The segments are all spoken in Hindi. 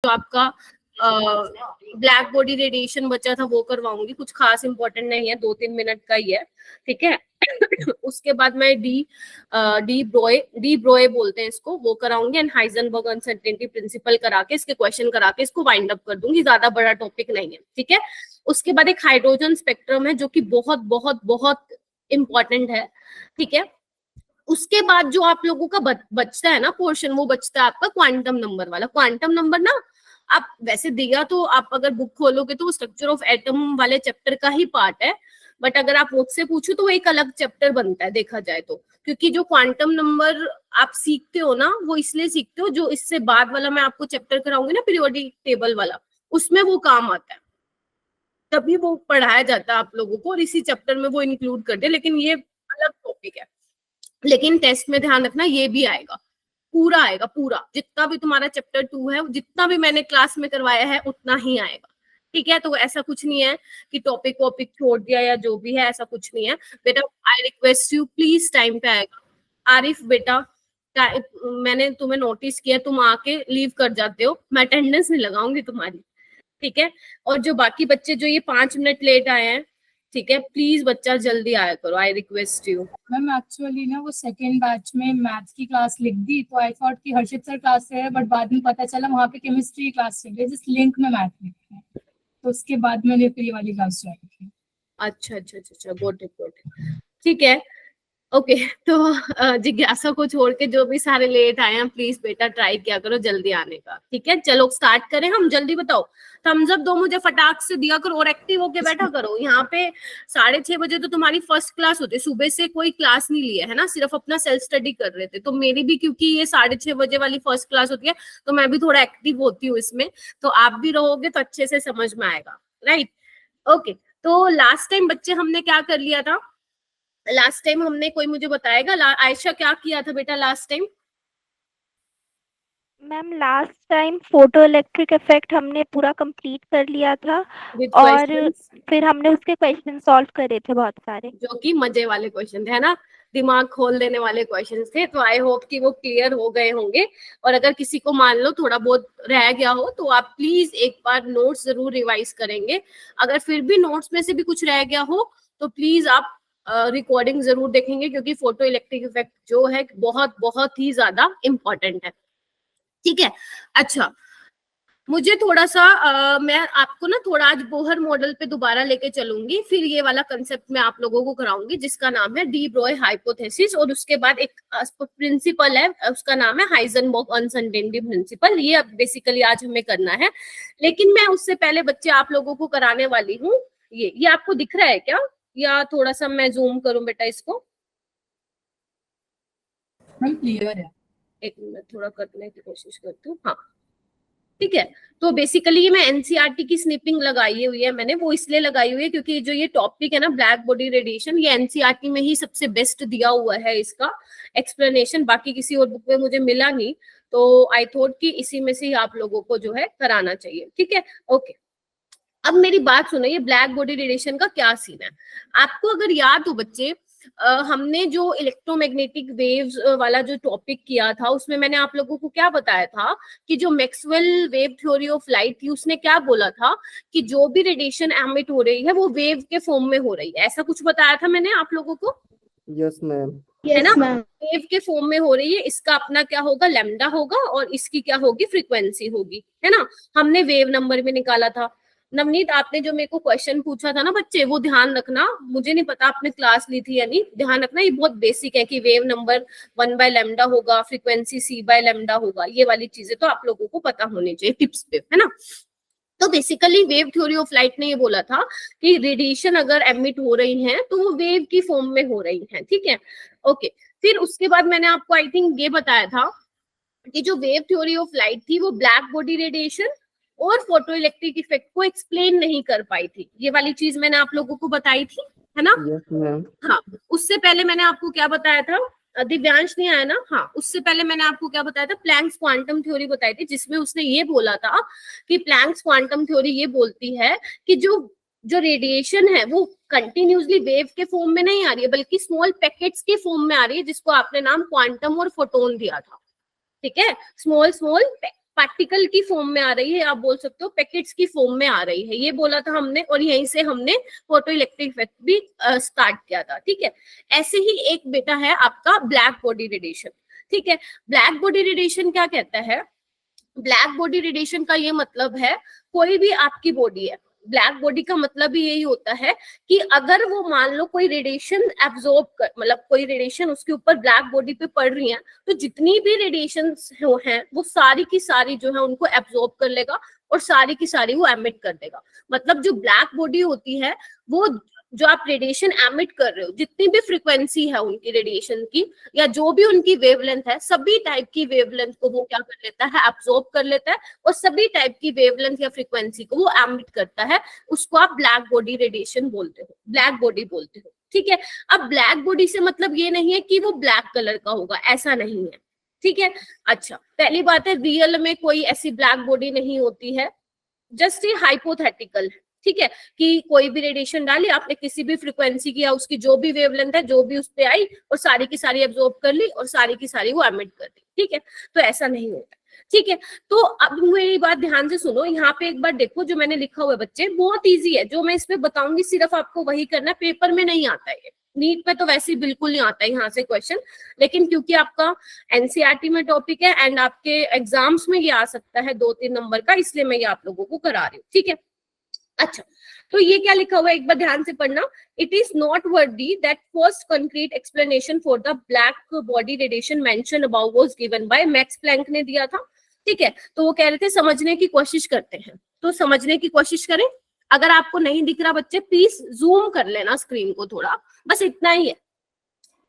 जो आपका ब्लैक बॉडी रेडिएशन बचा था वो करवाऊंगी, कुछ खास इंपॉर्टेंट नहीं है, 2-3 मिनट का ही है, ठीक है। उसके बाद मैं डी ब्रोए बोलते हैं इसको, वो कराऊंगी, एंड हाइजेनबर्ग अनसर्टेनिटी प्रिंसिपल करा के इसके क्वेश्चन करा के इसको वाइंड अप कर दूंगी, ज्यादा बड़ा टॉपिक नहीं है, ठीक है। उसके बाद एक हाइड्रोजन स्पेक्ट्रम है जो कि बहुत बहुत बहुत इंपॉर्टेंट है, ठीक है। उसके बाद जो आप लोगों का बचता है ना पोर्शन, वो बचता है आपका क्वांटम नंबर वाला। क्वांटम नंबर ना आप वैसे दिया तो आप अगर बुक खोलोगे तो स्ट्रक्चर ऑफ एटम वाले चैप्टर का ही पार्ट है, बट अगर आप मुझसे पूछो तो वो एक अलग चैप्टर बनता है देखा जाए तो, क्योंकि जो क्वांटम नंबर आप सीखते हो ना वो इसलिए सीखते हो, जो इससे बाद वाला मैं आपको चैप्टर कराऊंगी ना पीरियोडिक टेबल वाला, उसमें वो काम आता है, तभी वो पढ़ाया जाता है आप लोगों को, और इसी चैप्टर में वो इंक्लूड कर दे, लेकिन ये अलग टॉपिक है। लेकिन टेस्ट में ध्यान रखना ये भी आएगा, पूरा आएगा, पूरा जितना भी तुम्हारा चैप्टर 2 है, जितना भी मैंने क्लास में करवाया है उतना ही आएगा, ठीक है। तो ऐसा कुछ नहीं है कि टॉपिक वॉपिक छोड़ दिया या जो भी है, ऐसा कुछ नहीं है बेटा। I request you please time पे आएगा। आरिफ बेटा, मैंने तुम्हें नोटिस किया, तुम आके लीव कर जाते हो, मैं अटेंडेंस नहीं लगाऊंगी तुम्हारी, ठीक है। और जो बाकी बच्चे जो ये 5 मिनट लेट आए हैं, ठीक है, प्लीज बच्चा जल्दी आया करो, I request you. Ma'am actually ना वो सेकेंड बैच में मैथ्स की क्लास लिख दी, तो आई थॉट कि हर्षित सर क्लास से है, बट बाद में पता चला वहाँ पे केमिस्ट्री क्लास चल रही है, जिस लिंक में मैथ लिखते हैं, तो उसके बाद मैंने फिर ये वाली क्लास ज्वाइन की। अच्छा अच्छा अच्छा, गुड गुड, ठीक है, ओके। तो जिज्ञासा को छोड़ के जो भी सारे लेट आए हैं प्लीज बेटा ट्राई किया करो जल्दी आने का, ठीक है। चलो स्टार्ट करें हम, जल्दी बताओ, थम्स अप दो मुझे फटाक से दिया करो और एक्टिव होके बैठा करो। यहाँ पे 6:30 बजे तो तुम्हारी फर्स्ट क्लास होती है, सुबह से कोई क्लास नहीं लिया है ना, सिर्फ अपना सेल्फ स्टडी कर रहे थे, तो मेरी भी क्योंकि ये 6:30 बजे वाली फर्स्ट क्लास होती है तो मैं भी थोड़ा एक्टिव होती हूँ इसमें, तो आप भी रहोगे तो अच्छे से समझ में आएगा, राइट, ओके। तो लास्ट टाइम बच्चे हमने क्या कर लिया था, लास्ट टाइम हमने, कोई मुझे बताएगा आयशा क्या किया था बेटा last time? Ma'am last time photo electric effect हमने पूरा कंप्लीट कर लिया था, विद और क्वेश्चंस, फिर हमने उसके क्वेश्चन सॉल्व करे थे बहुत सारे, जो कि मजे वाले क्वेश्चन थे, है ना, दिमाग खोल देने वाले क्वेश्चन थे। तो आई होप कि वो क्लियर हो गए होंगे, और अगर किसी को मान लो थोड़ा बहुत रह गया हो तो आप प्लीज एक बार नोट्स जरूर रिवाइज करेंगे। अगर फिर भी नोट्स में से भी कुछ रह गया हो तो प्लीज आप रिकॉर्डिंग जरूर देखेंगे, क्योंकि फोटो इलेक्ट्रिक इफेक्ट जो है बहुत बहुत ही ज्यादा इंपॉर्टेंट है, ठीक है। अच्छा, मुझे थोड़ा सा मैं आपको ना थोड़ा आज बोहर मॉडल पे दोबारा लेके चलूंगी, फिर ये वाला कंसेप्ट मैं आप लोगों को कराऊंगी जिसका नाम है डी ब्रोय हाइपोथेसिस, और उसके बाद एक प्रिंसिपल है उसका नाम है हाइजेनबर्ग अनसर्टेनिटी प्रिंसिपल। ये अब बेसिकली आज हमें करना है, लेकिन मैं उससे पहले बच्चे आप लोगों को कराने वाली हूँ ये आपको दिख रहा है क्या, या थोड़ा सा मैं जूम करूं बेटा इसको? क्लियर है, एक मिनट थोड़ा करने की कोशिश करती हूँ, हाँ ठीक है। तो बेसिकली मैं एनसीईआरटी की स्निपिंग लगाई हुई है मैंने, वो इसलिए लगाई हुई है क्योंकि जो ये टॉपिक है ना ब्लैक बॉडी रेडिएशन, ये एनसीईआरटी में ही सबसे बेस्ट दिया हुआ है इसका एक्सप्लेनेशन, बाकी किसी और बुक में मुझे मिला नहीं, तो आई थॉट कि इसी में से ही आप लोगों को जो है कराना चाहिए, ठीक है, ओके। अब मेरी बात सुनो, ये ब्लैक बॉडी रेडिएशन का क्या सीन है, आपको अगर याद हो बच्चे, हमने जो इलेक्ट्रोमैग्नेटिक वेव्स वाला जो टॉपिक किया था उसमें मैंने आप लोगों को क्या बताया था कि जो Maxwell wave theory of light थी उसने क्या बोला था कि जो भी रेडिएशन एमिट हो रही है वो वेव के फॉर्म में हो रही है, ऐसा कुछ बताया था मैंने आप लोगों को? यस मैम, है ना, वेव के फॉर्म में हो रही है, इसका अपना क्या होगा, लैम्डा होगा, और इसकी क्या होगी, फ्रीक्वेंसी होगी, है ना। हमने वेव नंबर भी निकाला था। नवनीत आपने जो मेरे को क्वेश्चन पूछा था ना बच्चे, वो ध्यान रखना, मुझे नहीं पता आपने क्लास ली थी या नहीं, ध्यान रखना ये बहुत बेसिक है कि वेव नंबर 1/लैम्डा होगा, फ्रीक्वेंसी c/लैम्डा होगा, ये वाली चीजें तो आप लोगों को पता होनी चाहिए टिप्स पे, है ना। तो basically wave theory of light ने ये बोला था कि रेडिएशन अगर एमिट हो रही है तो वो वेव की फॉर्म में हो रही है, ठीक है, ओके। फिर उसके बाद मैंने आपको आई थिंक ये बताया था कि जो वेव थ्योरी ऑफ लाइट थी वो ब्लैक बॉडी रेडिएशन और फोटो इलेक्ट्रिक इफेक्ट को एक्सप्लेन नहीं कर पाई थी, ये वाली चीज मैंने आप लोगों को बताई थी, है ना। यस मैम, हाँ, उससे पहले मैंने आपको क्या बताया था, दिव्यांश नहीं आया ना, हाँ उससे पहले मैंने आपको क्या बताया था, प्लैंक्स क्वांटम थ्योरी बताई थी, जिसमें उसने ये बोला था कि प्लैंक्स क्वांटम थ्योरी ये बोलती है कि जो जो रेडिएशन है वो कंटिन्यूसली वेव के फॉर्म में नहीं आ रही है बल्कि स्मॉल पैकेट्स के फॉर्म में आ रही है, जिसको आपने नाम क्वांटम और फोटोन दिया था, ठीक है, स्मॉल स्मॉल पार्टिकल की फॉर्म में आ रही है, आप बोल सकते हो पैकेट्स की फॉर्म में आ रही है, ये बोला था हमने, और यहीं से हमने फोटो इलेक्ट्रिक इफेक्ट भी स्टार्ट किया था। ठीक है, ऐसे ही एक बेटा है आपका ब्लैक बॉडी रेडिएशन। ठीक है, ब्लैक बॉडी रेडिएशन क्या कहता है? ब्लैक बॉडी रेडिएशन का ये मतलब है, कोई भी आपकी बॉडी है, ब्लैक बॉडी का मतलब भी यही होता है कि अगर वो मान लो कोई रेडिएशन एब्जॉर्ब कर, मतलब कोई रेडिएशन उसके ऊपर ब्लैक बॉडी पे पड़ रही है, तो जितनी भी रेडिएशन हैं वो सारी की सारी जो है उनको एब्जॉर्ब कर लेगा और सारी की सारी वो एमिट कर देगा। मतलब जो ब्लैक बॉडी होती है वो जो आप रेडिएशन एमिट कर रहे हो, जितनी भी फ्रीक्वेंसी है उनकी रेडिएशन की या जो भी उनकी वेवलेंथ है, सभी टाइप की वेवलेंथ को वो क्या कर लेता है? एब्जॉर्ब कर लेता है, और सभी टाइप की वेवलेंथ या फ्रीक्वेंसी को वो एमिट करता है। उसको आप ब्लैक बॉडी रेडिएशन बोलते हो, ब्लैक बॉडी बोलते हो। ठीक है, अब ब्लैक बॉडी से मतलब ये नहीं है कि वो ब्लैक कलर का होगा, ऐसा नहीं है। ठीक है, अच्छा, पहली बात है रियल में कोई ऐसी ब्लैक बॉडी नहीं होती है, जस्ट ये हाइपोथेटिकल है। ठीक है, कि कोई भी रेडिएशन डाली आपने किसी भी फ्रीक्वेंसी की या उसकी जो भी वेवलेंथ है जो भी उस पे आई और सारी की सारी एब्जॉर्ब कर ली और सारी की सारी वो एमिट कर दी। ठीक है, तो ऐसा नहीं होता। ठीक है, तो अब मेरी बात ध्यान से सुनो, यहाँ पे एक बार देखो जो मैंने लिखा हुआ है बच्चे, बहुत ईजी है, जो मैं इसमें बताऊंगी सिर्फ आपको वही करना है, पेपर में नहीं आता है, नीट पे तो वैसे ही बिल्कुल नहीं आता है यहाँ से क्वेश्चन, लेकिन क्योंकि आपका एनसीईआरटी में टॉपिक है एंड आपके एग्जाम्स में ये आ सकता है 2-3 नंबर का, इसलिए मैं ये आप लोगों को करा रही हूँ। ठीक है, अच्छा, तो ये क्या लिखा हुआ है एक बार ध्यान से पढ़ना। It is not worthy that first concrete explanation for the black body radiation mention about was given by Max Planck ने दिया था। ठीक है, तो वो कह रहे थे समझने की कोशिश करते हैं, तो समझने की कोशिश करें। अगर आपको नहीं दिख रहा बच्चे प्लीज जूम कर लेना स्क्रीन को थोड़ा, बस इतना ही है।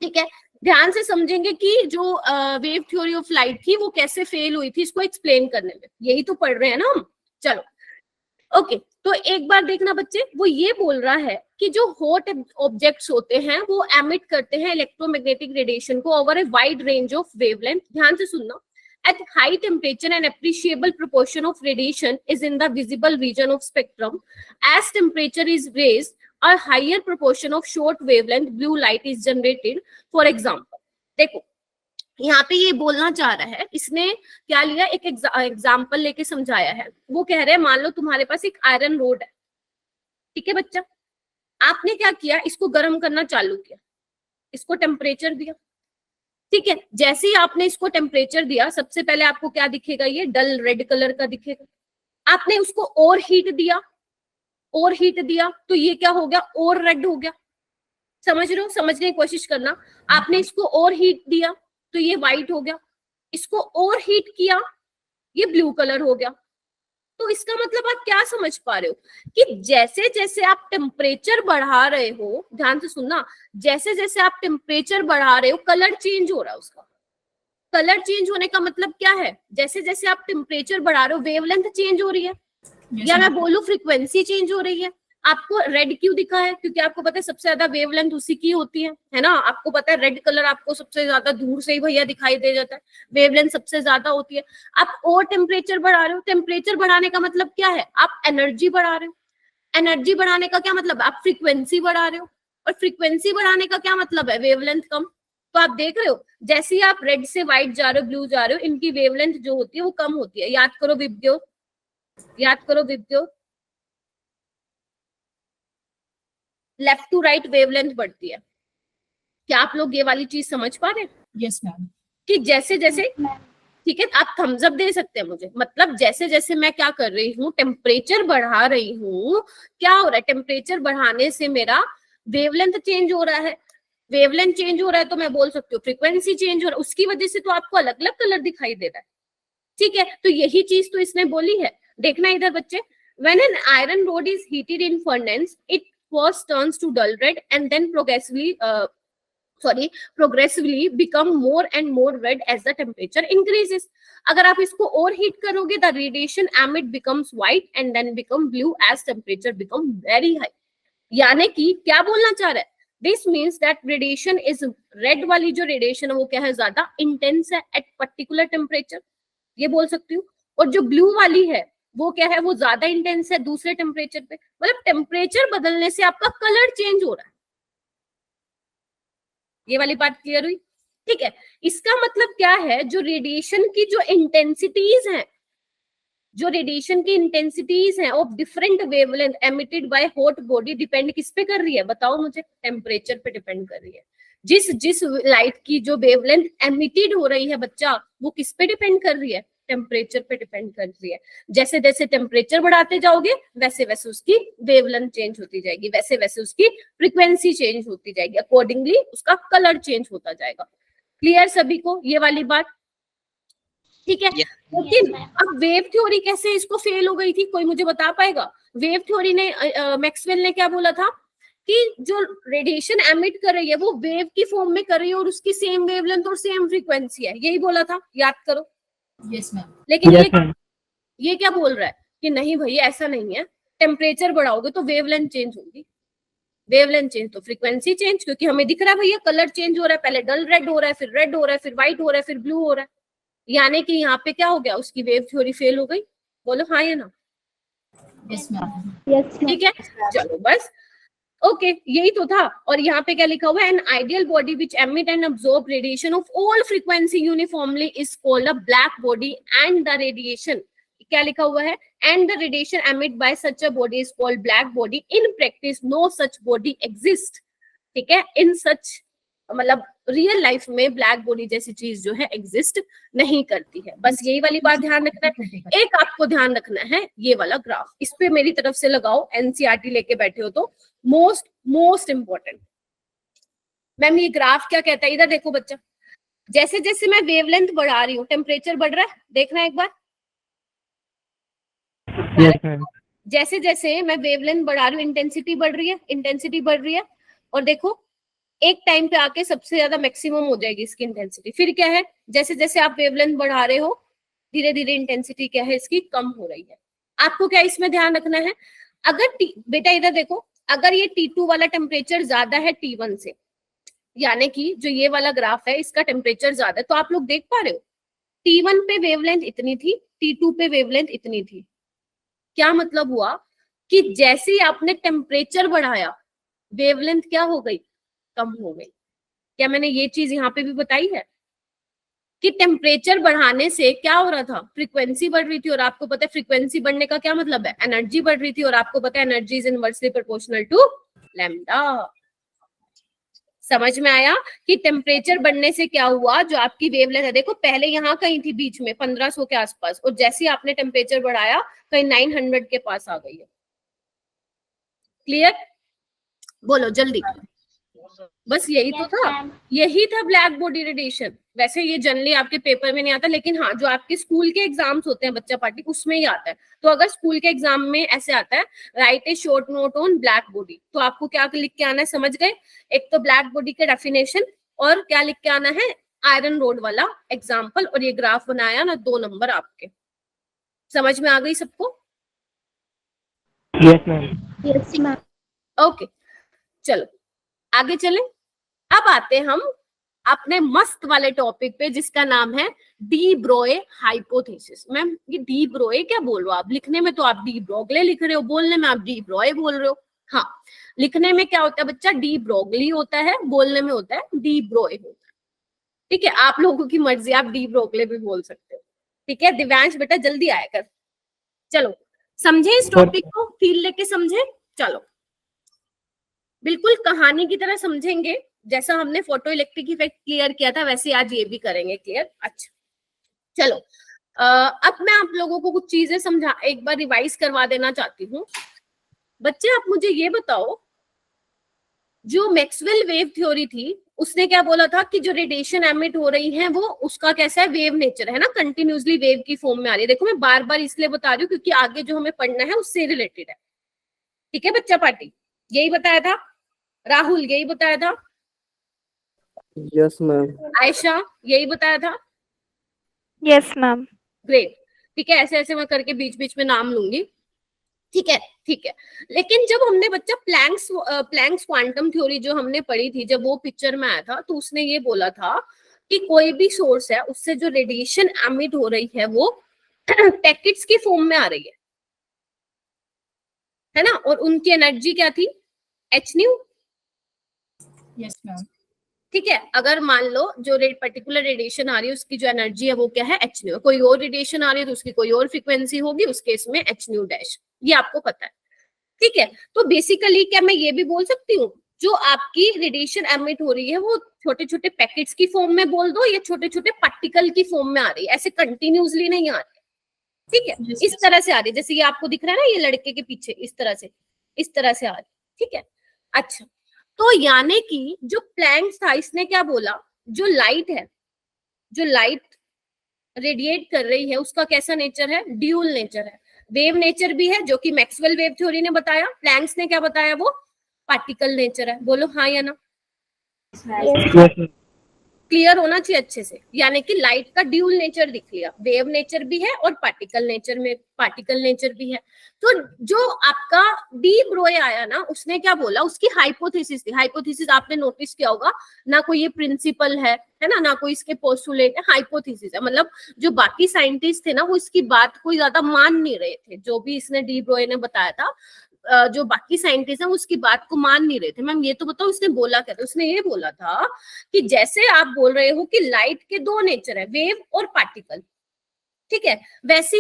ठीक है, ध्यान से समझेंगे कि जो वेव थ्योरी ऑफ लाइट थी वो कैसे फेल हुई थी, इसको एक्सप्लेन करने में, यही तो पढ़ रहे हैं ना हम। चलो ओके, तो एक बार देखना बच्चे, वो ये बोल रहा है कि जो हॉट ऑब्जेक्ट्स होते हैं वो एमिट करते हैं इलेक्ट्रोमैग्नेटिक रेडिएशन को over a wide range of wavelength. ध्यान से सुनना, at high temperature an appreciable proportion of radiation is in the visible region of spectrum. As temperature is raised, a higher proportion of short wavelength blue light is generated. For example, देखो यहाँ पे ये बोलना चाह रहा है, इसने क्या लिया, एक एग्जाम्पल लेके समझाया है। वो कह रहे हैं मान लो तुम्हारे पास एक आयरन रोड है, ठीक है बच्चा, आपने क्या किया, इसको गर्म करना चालू किया, इसको टेम्परेचर दिया। ठीक है, जैसे ही आपने इसको टेम्परेचर दिया, सबसे पहले आपको क्या दिखेगा, ये डल रेड कलर का दिखेगा। आपने उसको और हीट दिया, और हीट दिया तो ये क्या हो गया, और रेड हो गया। समझ रहे हो, समझने की कोशिश करना। आपने इसको और हीट दिया तो ये व्हाइट हो गया, इसको और हीट किया ये ब्लू कलर हो गया। तो इसका मतलब आप क्या समझ पा रहे हो कि जैसे जैसे आप टेम्परेचर बढ़ा रहे हो, ध्यान से सुनना, जैसे जैसे आप टेम्परेचर बढ़ा रहे हो कलर चेंज हो रहा है। उसका कलर चेंज होने का मतलब क्या है, जैसे जैसे आप टेम्परेचर बढ़ा रहे हो वेवलेंथ चेंज हो रही है, या मैं बोलूं फ्रीक्वेंसी चेंज हो रही है। आपको रेड क्यों दिखा है, क्योंकि आपको पता है सबसे ज्यादा वेवलेंथ उसी की होती है ना। आपको पता है रेड कलर आपको सबसे ज्यादा दूर से ही भैया दिखाई दे जाता है, वेवलेंथ सबसे ज्यादा होती है। आप और टेम्परेचर बढ़ा रहे हो, टेम्परेचर बढ़ाने का मतलब क्या है, आप एनर्जी बढ़ा रहे हो। एनर्जी बढ़ाने का क्या मतलब, आप फ्रीक्वेंसी बढ़ा रहे हो, और फ्रीक्वेंसी बढ़ाने का क्या मतलब है, वेवलेंथ कम। तो आप देख रहे हो जैसे ही आप रेड से व्हाइट जा रहे हो, ब्लू जा रहे हो, इनकी वेवलेंथ जो होती है वो कम होती है। याद करो विद्यो, याद करो विद्यो, लेफ्ट टू राइट वेवलेंथ बढ़ती है। क्या आप लोग ये वाली चीज समझ पा रहे हैं? Yes ma'am. कि जैसे जैसे, ठीक है, आप थम्स अप दे सकते हैं मुझे, मतलब जैसे जैसे मैं क्या कर रही हूँ, टेम्परेचर बढ़ा रही हूँ, क्या हो रहा है, टेम्परेचर बढ़ाने से मेरा वेवलेंथ चेंज हो रहा है। वेवलेंथ चेंज हो रहा है तो मैं बोल सकती हूँ फ्रीक्वेंसी चेंज हो रहा है, उसकी वजह से तो आपको अलग अलग कलर दिखाई दे रहा है। ठीक है, तो यही चीज तो इसने बोली है। देखना इधर बच्चे, when an iron rod is heated in furnace, it first turns to dull red and then progressively become more and more red as the temperature increases. अगर आप इसको और हीट करोगे, the radiation emit becomes white and then become blue as temperature become very high. यानी कि क्या बोलना चाह रहा है, this means that radiation is red वाली जो radiation है वो क्या है, ज्यादा intense है at particular temperature, ये बोल सकती हूँ। और जो ब्लू वाली है वो क्या है, वो ज्यादा इंटेंस है दूसरे टेम्परेचर पे। मतलब टेम्परेचर बदलने से आपका कलर चेंज हो रहा है। ये वाली बात क्लियर हुई? ठीक है, इसका मतलब क्या है, जो रेडिएशन की जो इंटेंसिटीज हैं जो रेडिएशन की इंटेंसिटीज हैं of different wavelength emitted by hot body depend किस पे कर रही है, बताओ मुझे, टेम्परेचर पे डिपेंड कर रही है। जिस लाइट की जो वेवलेंथ एमिटेड हो रही है बच्चा, वो किस पे डिपेंड कर रही है, टेम्परेचर पे डिपेंड कर रही है। जैसे जैसे टेम्परेचर बढ़ाते जाओगे वैसे वैसे उसकी वेवलेंथ चेंज होती जाएगी, वैसे वैसे उसकी फ्रीक्वेंसी चेंज होती जाएगी, अकॉर्डिंगली उसका कलर चेंज होता जाएगा। क्लियर सभी को ये वाली बात? ठीक है। लेकिन अब वेव थ्योरी कैसे इसको फेल हो गई थी, कोई मुझे बता पाएगा? वेव थ्योरी ने मैक्सवेल ने क्या बोला था कि जो रेडिएशन एमिट कर रही है वो वेव की फॉर्म में कर रही है और उसकी सेम वेवलेंथ और सेम फ्रीक्वेंसी है, यही बोला था, याद करो। Yes ma'am. लेकिन ये क्या बोल रहा है कि नहीं भैया ऐसा नहीं है, टेम्परेचर बढ़ाओगे तो वेवलेंथ चेंज होगी, वेवलेंथ चेंज तो फ्रीक्वेंसी चेंज, क्योंकि हमें दिख रहा है भैया कलर चेंज हो रहा है, पहले डल रेड हो रहा है, फिर रेड हो रहा है, फिर व्हाइट हो रहा है, फिर ब्लू हो रहा है, यानी कि यहाँ पे क्या हो गया, उसकी वेव थ्योरी फेल हो गई। बोलो हाँ या ना? Yes ma'am. ठीक है, चलो बस ओके, यही तो था। और यहाँ पे क्या लिखा हुआ है, an ideal body which emit and absorb radiation of all frequency uniformly is called a black body and the radiation, क्या लिखा हुआ है, and the radiation emit by such a body is called black body. In practice no such body exist. ठीक है, इन सच मतलब रियल लाइफ में ब्लैक बॉडी जैसी चीज जो है एग्जिस्ट नहीं करती है। बस यही वाली बात ध्यान रखना है। एक आपको ध्यान रखना है, ये वाला ग्राफ इस पे मेरी तरफ से लगाओ, एनसीईआरटी लेके बैठे हो तो मोस्ट इंपॉर्टेंट। मैम ये ग्राफ क्या कहता है, इधर देखो बच्चा, जैसे जैसे मैं वेवलेंथ बढ़ा रही हूँ टेम्परेचर बढ़ रहा है, देखना एक बार। जैसे जैसे मैं वेवलेंथ बढ़ा रही हूँ इंटेंसिटी बढ़ रही है, इंटेंसिटी बढ़ रही है, और देखो एक टाइम पे आके सबसे ज्यादा मैक्सिमम हो जाएगी इसकी इंटेंसिटी। फिर क्या है, जैसे जैसे आप वेवलेंथ बढ़ा रहे हो धीरे धीरे इंटेंसिटी क्या है इसकी कम हो रही है। आपको क्या इसमें ध्यान रखना है, अगर बेटा इधर देखो, अगर ये T2 वाला टेम्परेचर ज्यादा है T1 से, यानी कि जो ये वाला ग्राफ है इसका टेम्परेचर ज्यादा है, तो आप लोग देख पा रहे हो T1 पे वेवलेंथ इतनी थी, T2 पे वेवलेंथ इतनी थी। क्या मतलब हुआ कि जैसे ही आपने टेम्परेचर बढ़ाया वेवलेंथ क्या हो गई, कम हो गई। क्या मैंने ये चीज यहाँ पे भी बताई है कि टेम्परेचर बढ़ाने से क्या हो रहा था, फ्रीक्वेंसी बढ़ रही थी, और आपको पता है फ्रीक्वेंसी बढ़ने का क्या मतलब है, एनर्जी बढ़ रही थी, और आपको पता है energy is inversely proportional to lambda. समझ में आया कि टेम्परेचर बढ़ने से क्या हुआ, जो आपकी वेवलेंथ है, देखो पहले यहाँ कहीं थी बीच में 1500 के आसपास, और जैसे ही आपने टेम्परेचर बढ़ाया कहीं 900 के पास आ गई है। क्लियर? बोलो जल्दी। बस यही तो था, यही था ब्लैक बॉडी रेडिएशन। वैसे ये जनरली आपके पेपर में नहीं आता, लेकिन हाँ जो आपके स्कूल के एग्जाम्स होते हैं बच्चा पार्टी, उसमें ही आता है। तो अगर स्कूल के एग्जाम में ऐसे आता है, right A short note on black body, तो आपको क्या लिख के आना है, समझ गए? एक तो ब्लैक बॉडी का डेफिनेशन, और क्या लिख के आना है, आयरन रोड वाला एग्जाम्पल, और ये ग्राफ बनाया ना 2 नंबर आपके। समझ में आ गई सबको? Yes ma'am. ओके चलो आगे चलें। अब आते हम अपने मस्त वाले टॉपिक पे जिसका नाम है डी ब्रोए हाइपोथेसिस। मैम ये डी ब्रोए क्या बोल रहे हो आप, लिखने में तो आप डी ब्रोगले लिख रहे हो, बोलने में आप डी ब्रोए बोल रहे हो। हाँ, लिखने में क्या होता है बच्चा, डी ब्रोगली होता है, बोलने में होता है डी ब्रोए होता है। ठीक है, आप लोगों की मर्जी, आप डी ब्रोगले भी बोल सकते हो। ठीक है दिव्यांश बेटा जल्दी आया कर। चलो समझे इस टॉपिक को, फील लेके समझे। चलो बिल्कुल कहानी की तरह समझेंगे, जैसा हमने फोटो इलेक्ट्रिक इफेक्ट क्लियर किया था वैसे आज ये भी करेंगे क्लियर। अच्छा चलो अब मैं आप लोगों को कुछ चीजें समझा एक बार रिवाइज करवा देना चाहती हूँ। बच्चे आप मुझे ये बताओ, जो मैक्सवेल वेव थ्योरी थी उसने क्या बोला था कि जो रेडिएशन एमिट हो रही है वो उसका कैसा है, वेव नेचर है ना, कंटिन्यूसली वेव की फॉर्म में आ रही है। देखो मैं बार बार इसलिए बता रही हूँ क्योंकि आगे जो हमें पढ़ना है उससे रिलेटेड है। ठीक है बच्चा पार्टी, यही बताया था राहुल, यही बताया था यस मैम। आयशा, यही बताया था। Yes ma'am. ग्रेट। ठीक है, ऐसे ऐसे मैं करके बीच बीच में नाम लूंगी। ठीक है ठीक है। लेकिन जब हमने बच्चा प्लैंक्स क्वांटम थ्योरी जो हमने पढ़ी थी, जब वो पिक्चर में आया था तो उसने ये बोला था कि कोई भी सोर्स है उससे जो रेडिएशन एमिट हो रही है वो पैकेट्स की फॉर्म में आ रही है ना, और उनकी एनर्जी क्या थी, h nu। Yes ma'am. ठीक है। अगर मान लो जो पर्टिकुलर रेडिएशन आ रही है उसकी जो एनर्जी है वो क्या है, एच न्यू। कोई और रेडिएशन आ रही है तो उसकी कोई और फ्रीक्वेंसी होगी, उस केस में एच न्यू डैश, ये आपको पता है। ठीक है, तो बेसिकली क्या मैं ये भी बोल सकती हूँ जो आपकी रेडिएशन एमिट हो रही है वो छोटे छोटे पैकेट्स की फॉर्म में बोल दो या छोटे छोटे पार्टिकल की फॉर्म में आ रही है, ऐसे कंटिन्यूसली नहीं आ रही। ठीक है, इस तरह से आ रही है, जैसे ये आपको दिख रहा है ना, ये लड़के के पीछे इस तरह से आ रही। ठीक है, अच्छा, तो यानी कि जो प्लैंक था इसने क्या बोला, जो लाइट है, जो लाइट रेडिएट कर रही है उसका कैसा नेचर है, ड्यूल नेचर है। वेव नेचर भी है जो कि मैक्सवेल वेव थ्योरी ने बताया, प्लैंक्स ने क्या बताया, वो पार्टिकल नेचर है। बोलो हाँ या ना, क्लियर होना चाहिए अच्छे से। यानी कि लाइट का ड्यूल नेचर दिख लिया, वेव नेचर भी है और पार्टिकल नेचर भी है। तो जो आपका डी ब्रोए आया ना, उसने क्या बोला, उसकी हाइपोथेसिस थी। हाइपोथेसिस आपने नोटिस किया होगा ना, कोई ये प्रिंसिपल है ना कोई इसके पोस्टुलेट है, हाइपोथेसिस है। मतलब जो बाकी साइंटिस्ट थे ना वो इसकी बात कोई ज्यादा मान नहीं रहे थे, जो भी इसने डी ब्रोए ने बताया था, जो बाकी साइंटिस्ट हैं उसकी बात को मान नहीं रहे थे। मैम ये तो बताओ उसने बोला क्या था, उसने ये बोला था कि जैसे आप बोल रहे हो कि लाइट के दो नेचर है, वेव और पार्टिकल, ठीक है, वैसे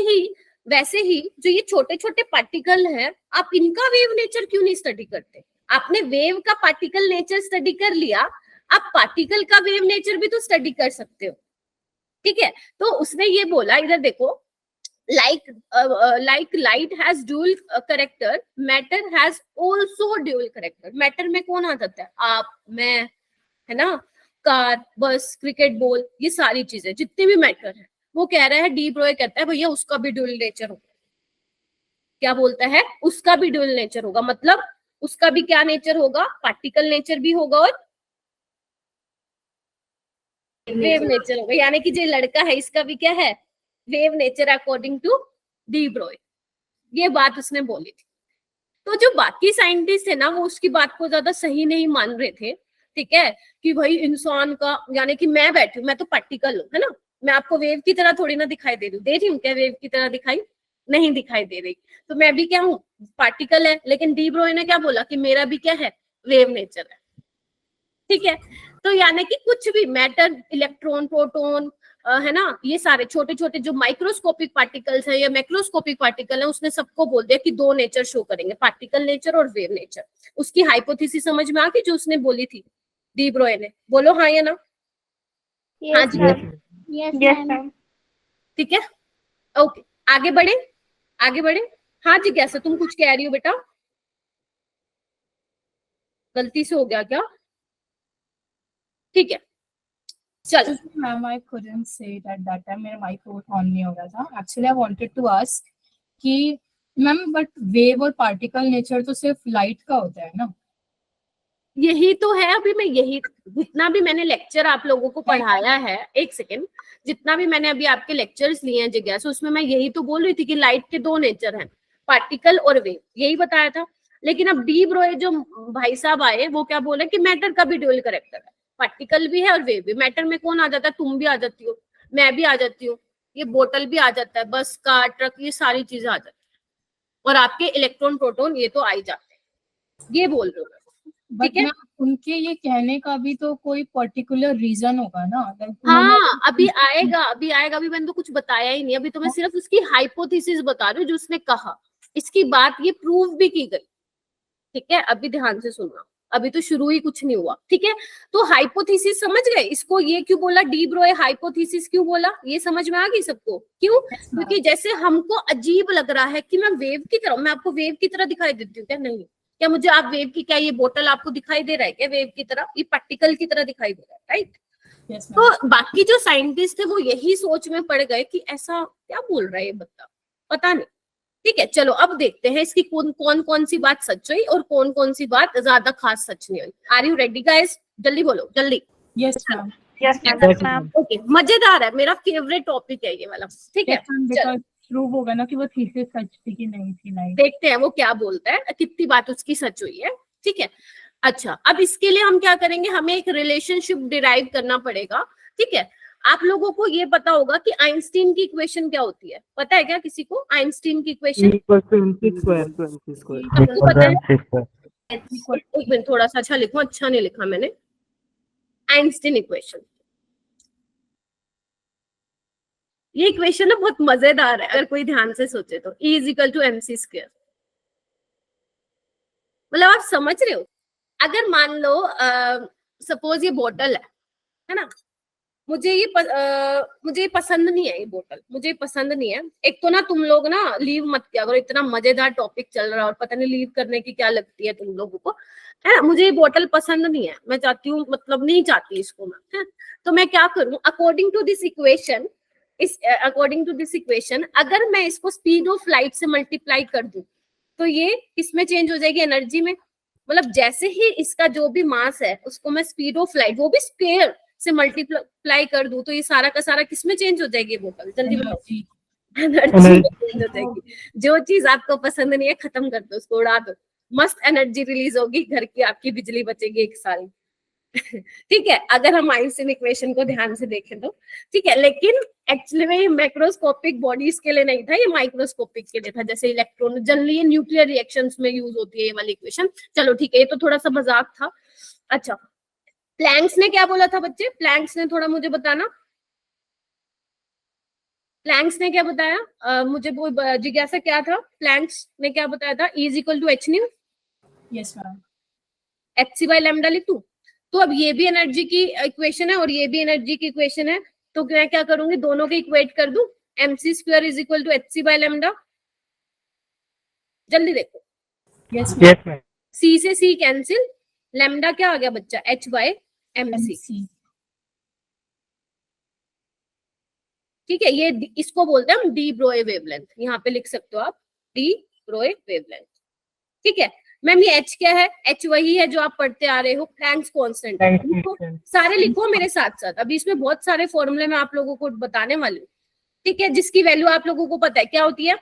ही जो ये छोटे छोटे पार्टिकल हैं, आप इनका वेव नेचर क्यों नहीं स्टडी करते? आपने वेव का पार्टिकल नेचर स्टडी कर लिया, आप पार्टिकल का वेव नेचर भी तो स्टडी कर सकते हो। ठीक है, तो उसने ये बोला, इधर देखो, like light has dual character, matter has also dual character। Matter में कौन आ जाता है, आप, मैं, है ना, कार, बस, क्रिकेट बॉल, ये सारी चीजें जितने भी मैटर है, वो कह रहा है, डी ब्रोए कहता है भैया उसका भी ड्यूल नेचर होगा। क्या बोलता है, उसका भी ड्यूल नेचर होगा, मतलब उसका भी क्या नेचर होगा, पार्टिकल नेचर भी होगा और वेव नेचर होगा। यानी कि जो लड़का है इसका भी क्या है, wave nature according to de Broglie. ये बात उसने बोली थी। तो जो बाकी साइंटिस्ट है ना वो उसकी बात को ज्यादा सही नहीं मान रहे थे। ठीक है, कि भाई इंसान का, यानी कि मैं बैठी हूँ, मैं तो पार्टिकल हूँ, है ना, मैं आपको वेव की तरह थोड़ी ना दिखाई दे रही हूँ क्या, वेव की तरह दिखाई नहीं दिखाई दे रही, तो मैं भी क्या हूँ, पार्टिकल है। लेकिन डी ब्रोए ने क्या बोला कि मेरा भी क्या है, वेव नेचर है। ठीक है, तो यानी कि कुछ भी मैटर, इलेक्ट्रॉन, प्रोटॉन, है ना, ये सारे छोटे छोटे जो माइक्रोस्कोपिक पार्टिकल्स है या मैक्रोस्कोपिक पार्टिकल है, उसने सबको बोल दिया कि दो नेचर शो करेंगे, पार्टिकल नेचर और वेव नेचर। उसकी हाइपोथेसिस समझ में आ गई जो उसने बोली थी डी ब्रोए ने? बोलो हाँ या ना। हाँ जी, यस मैम। ठीक है, ओके, आगे बढ़े। हाँ जी, कैसे, तुम कुछ कह रही हो बेटा, गलती से हो गया क्या? ठीक है, चलो। Ma'am I couldn't say it at that time, मेरा माइक ऑन नहीं हो रहा था। Actually I wanted to ask कि मैम बट वेव और पार्टिकल नेचर तो सिर्फ लाइट का होता है ना? यही तो है, अभी मैं यही, जितना भी मैंने लेक्चर आप लोगों को पढ़ाया है, एक सेकेंड, जितना भी मैंने अभी आपके लेक्चर्स लिए हैं जिज्ञासा, उसमें मैं यही तो बोल रही थी कि लाइट के दो नेचर हैं, पार्टिकल और वेव, यही बताया था। लेकिन अब डी ब्रोए जो भाई साहब आए वो क्या बोले कि मैटर का भी ड्यूअल कैरेक्टर है, पार्टिकल भी है और वेव भी। मैटर में कौन आ जाता है, तुम भी आ जाती हो, मैं भी आ जाती हूँ, ये बोतल भी आ जाता है, बस, कार, ट्रक, ये सारी चीजें आ जाती है, और आपके इलेक्ट्रॉन, प्रोटॉन, ये तो आ ही जाते हैं, ये बोल रहे हो। बट उनके ये कहने का भी तो कोई पर्टिकुलर रीजन होगा ना? हाँ, अभी आएगा, अभी मैंने तो कुछ बताया ही नहीं, अभी तो मैं सिर्फ उसकी हाइपोथेसिस बता रही हूँ जो उसने कहा, इसकी बात ये प्रूव भी की गई। ठीक है, अभी ध्यान से सुनना, अभी तो शुरू ही कुछ नहीं हुआ। ठीक है, तो हाइपोथेसिस समझ गए, इसको ये क्यों बोला डी ब्रोए, हाइपोथेसिस क्यों बोला, ये समझ में आ गई सबको? क्यों? क्योंकि जैसे हमको अजीब लग रहा है कि मैं वेव की तरह, मैं आपको वेव की तरह दिखाई देती हूँ क्या? नहीं। क्या मुझे आप वेव की, क्या ये बोतल आपको दिखाई दे रहा है क्या वेव की तरह, ये पार्टिकल की तरह दिखाई दे रहा है, राइट? Yes, तो बाकी जो साइंटिस्ट थे वो यही सोच में पड़ गए कि ऐसा क्या बोल रहा है ये बंदा, पता नहीं। ठीक है, चलो अब देखते हैं इसकी कौन कौन सी बात सच हुई और कौन कौन सी बात ज्यादा खास सच नहीं हुई। Are you ready guys? जल्दी बोलो, जल्दी। Yes ma'am. Yes ma'am. Okay, मजेदार है, मेरा फेवरेट टॉपिक है ये वाला। ठीक है, बिकॉज़ प्रूव होगा ना कि वो थीसिस सच थी कि नहीं थी। लाइक देखते हैं वो क्या बोलता है, कितनी बात उसकी सच हुई है। ठीक है, अच्छा, अब इसके लिए हम क्या करेंगे, हमें एक रिलेशनशिप डिराइव करना पड़ेगा। ठीक है, आप लोगों को ये पता होगा कि आइंस्टीन की इक्वेशन क्या होती है, पता है क्या किसी को आइंस्टीन की इक्वेशन? सबको पता है? एक मिनट, थोड़ा सा अच्छा लिखूं, अच्छा नहीं लिखा मैंने। Einstein equation. ये इक्वेशन ना बहुत मजेदार है अगर कोई ध्यान से सोचे तो। E is equal to MC square. मतलब आप समझ रहे हो, अगर मान लो सपोज ये बोतल है ना, मुझे ये पसंद नहीं है, ये बोतल मुझे पसंद नहीं है। एक तो ना तुम लोग ना लीव मत किया करो, इतना मजेदार टॉपिक चल रहा है और पता नहीं लीव करने की क्या लगती है तुम लोगों को, है ना। मुझे ये बोतल पसंद नहीं है, मैं चाहती हूँ, मतलब नहीं चाहती इसको मैं, है? तो मैं क्या करूँ, अकॉर्डिंग टू दिस इक्वेशन, अगर मैं इसको स्पीड ऑफ लाइट से मल्टीप्लाई कर दूं तो ये किसमें चेंज हो जाएगी, एनर्जी में। मतलब जैसे ही इसका जो भी मास है उसको मैं स्पीड ऑफ लाइट, वो भी स्क्वायर से मल्टीप्लाई कर दूं, तो ये सारा का सारा किसमें चेंज हो जाएगी बोतल, जल्दी बताओ। एनर्जी में चेंज हो जाएगी। जो चीज आपको पसंद नहीं है खत्म कर दो, उसको उड़ा दो, मस्त एनर्जी रिलीज होगी, घर की आपकी बिजली बचेगी 1 साल। ठीक है, अगर हम आइंस्टीन इक्वेशन को ध्यान से देखें तो, ठीक है। लेकिन एक्चुअली में ये मैक्रोस्कोपिक बॉडीज के लिए नहीं था, ये माइक्रोस्कोपिक के लिए था, जैसे इलेक्ट्रॉन, जनरली न्यूक्लियर रिएक्शंस में यूज होती है ये वाली इक्वेशन। चलो ठीक है, ये तो थोड़ा सा मजाक था। अच्छा, प्लैंक्स ने क्या बोला था बच्चे, प्लैंक्स ने थोड़ा मुझे बताना, प्लैंक्स ने क्या बताया, मुझे वो जिज्ञासा क्या था, प्लैंक्स ने क्या बताया था, E is equal to H nu. Yes ma'am. HC by lambda लिख दूं। तो अब ये भी एनर्जी की इक्वेशन है और ये भी एनर्जी की इक्वेशन है, तो मैं क्या करूंगी, दोनों के इक्वेट कर दूं, MC square is equal to HC by lambda. जल्दी देखो, यस मैम। C से C कैंसिल, लैम्डा क्या आ गया बच्चा, H बाय MC। ठीक है, ये इसको बोलते हैं हम डी ब्रोए वेवलेंथ, यहाँ पे लिख सकते हो आप डी ब्रोए वेवलेंथ। ठीक है मैम, ये H क्या है, H वही है जो आप पढ़ते आ रहे हो, प्लैंक्स कांस्टेंट। सारे लिखो मेरे साथ साथ, अभी इसमें बहुत सारे फॉर्मूले मैं आप लोगों को बताने वाली हूँ। ठीक है, जिसकी वैल्यू आप लोगों को पता है क्या होती है,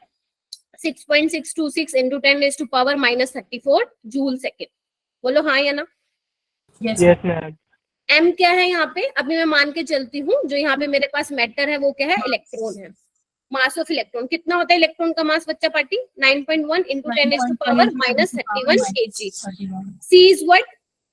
6.626 इंटू 10⁻⁴ जूल सेकेंड। बोलो हाँ या ना। Yes ma'am. M क्या है यहाँ पे, अभी मैं मान के चलती हूँ, जो यहाँ पे मेरे पास मैटर है वो क्या है, इलेक्ट्रॉन है। मास ऑफ इलेक्ट्रॉन कितना होता है, इलेक्ट्रॉन का मास बच्चा party 9.1 into 10⁻⁻31 kg। C is what,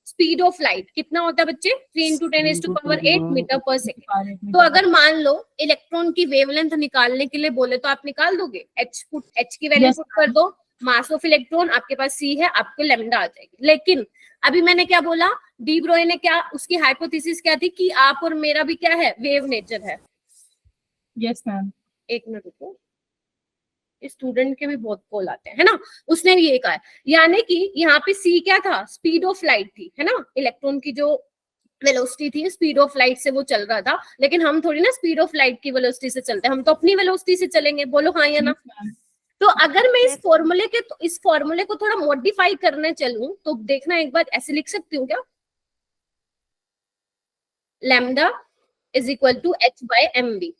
speed of light कितना होता है बच्चे, 3 इंटू 10⁸ मीटर पर सेकेंड। तो अगर मान लो इलेक्ट्रॉन की वेवलेंथ निकालने के लिए बोले तो आप निकाल दोगे, H की वैल्यू पुट कर दो, मास ऑफ इलेक्ट्रॉन आपके पास C है, आपको लैम्डा आ जाएगी। लेकिन अभी मैंने क्या बोला, डी ब्रोए ने क्या, उसकी हाइपोथेसिस क्या थी कि आप और मेरा भी क्या है, वेव नेचर है। Yes ma'am. एक मिनट रुको, स्टूडेंट के भी बहुत कॉल आते हैं, है ना। उसने भी ये कहा है, यानी कि यहाँ पे C क्या था, स्पीड ऑफ लाइट थी, है ना। इलेक्ट्रॉन की जो वेलोसिटी थी स्पीड ऑफ लाइट से वो चल रहा था, लेकिन हम थोड़ी ना स्पीड ऑफ लाइट की वेलोसिटी से चलते हैं, हम तो अपनी वेलोसिटी से चलेंगे। बोलो हाँ या ना। तो अगर मैं इस फॉर्मूले को थोड़ा मॉडिफाई करने चलूं तो देखना एक बार ऐसे लिख सकती हूँ क्या, lambda is equal to H by mv।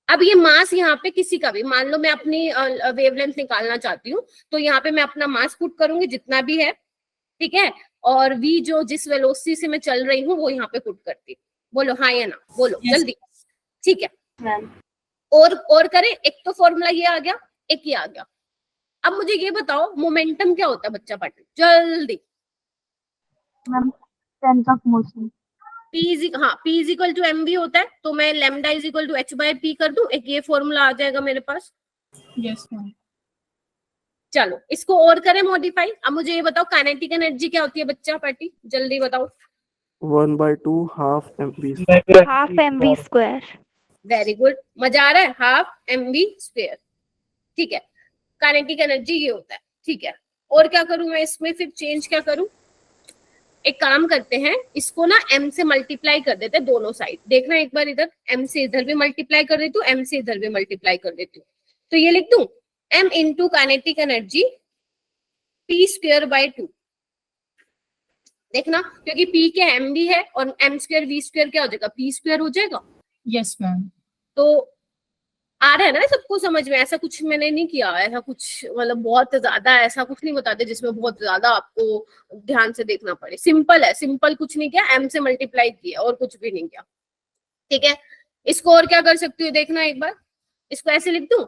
अब ये मास यहाँ पे किसी का भी, मान लो मैं अपनी वेवलेंथ निकालना चाहती हूँ, तो यहाँ पे मैं अपना मास पुट करूंगी जितना भी है, ठीक है, और v जो जिस वेलोसिटी से मैं चल रही हूँ वो यहाँ पे पुट करती हूँ। बोलो हाँ या ना, बोलो जल्दी। ठीक है मैम। और करें, एक तो फॉर्मूला ये आ गया, एक ये आ गया। अब मुझे ये बताओ मोमेंटम क्या होता है बच्चा पार्टी, जल्दी। Ma'am sense of motion. P is equal to mv होता है, तो मैं lambda is equal to H by P कर दूं, एक ये फॉर्मूला आ जाएगा मेरे पास। Yes ma'am. चलो इसको और करें मॉडिफाई। अब मुझे ये बताओ काइनेटिक एनर्जी क्या होती है बच्चा पार्टी, जल्दी बताओ। 1/2 half mv। Half mv square. Very good, मजा आ रहा है, हाफ mv स्क्वायर। ठीक है, काइनेटिक एनर्जी ये होता है। ठीक है, और क्या करूं मैं इसमें, फिर चेंज क्या करूं, एक काम करते हैं, इसको ना m से मल्टीप्लाई कर देते हैं दोनों साइड। देखना एक बार, इधर m से इधर भी मल्टीप्लाई कर देती हूँ, m से इधर भी मल्टीप्लाई कर देती हूँ, तो ये लिख दूं m into kinetic energy p square by 2। देखना, क्योंकि p के m भी है और m स्क्वायर v स्क्वायर क्या हो जाएगा, p स्क्वायर हो जाएगा। Yes ma'am. तो आ रहा है ना सबको समझ में, ऐसा कुछ मैंने नहीं किया, ऐसा कुछ मतलब बहुत ज्यादा ऐसा कुछ नहीं बताते जिसमें बहुत ज्यादा आपको ध्यान से देखना पड़े। सिंपल है, सिंपल कुछ नहीं किया, m से मल्टीप्लाई किया और कुछ भी नहीं किया। ठीक है, इसको और क्या कर सकती हूँ, देखना एक बार, इसको ऐसे लिख दूं,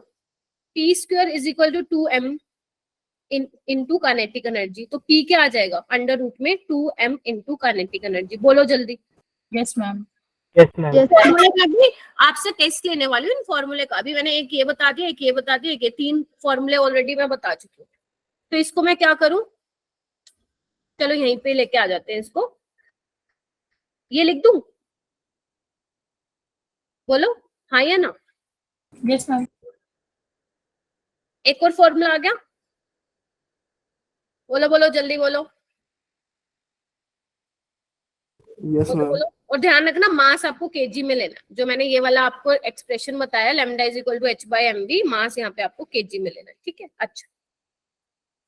p square is equal to 2m into kinetic energy, तो P क्या आ जाएगा अंडर रूट में 2m इंटू काइनेटिक एनर्जी। बोलो जल्दी। Yes ma'am. फॉर्मूले का भी आपसे टेस्ट लेने वाली हूँ, इन फॉर्मूले का भी मैंने एक ये बता दिया, एक ये बता दिया, एक ये, 3 फॉर्मूले ऑलरेडी मैं बता चुकी हूँ। तो इसको मैं क्या करूं, चलो यहीं पे लेके आ जाते हैं इसको, ये लिख दूं, बोलो हाँ या ना। Yes ma'am. एक और फॉर्मूला आ गया, बोलो बोलो जल्दी बोलो, यस बोलो मैम। बोलो। और ध्यान रखना मास आपको केजी में लेना है, जो मैंने ये वाला आपको एक्सप्रेशन बताया lambda is equal to h/mv, mass यहाँ पे आपको केजी में लेना है, ठीक है।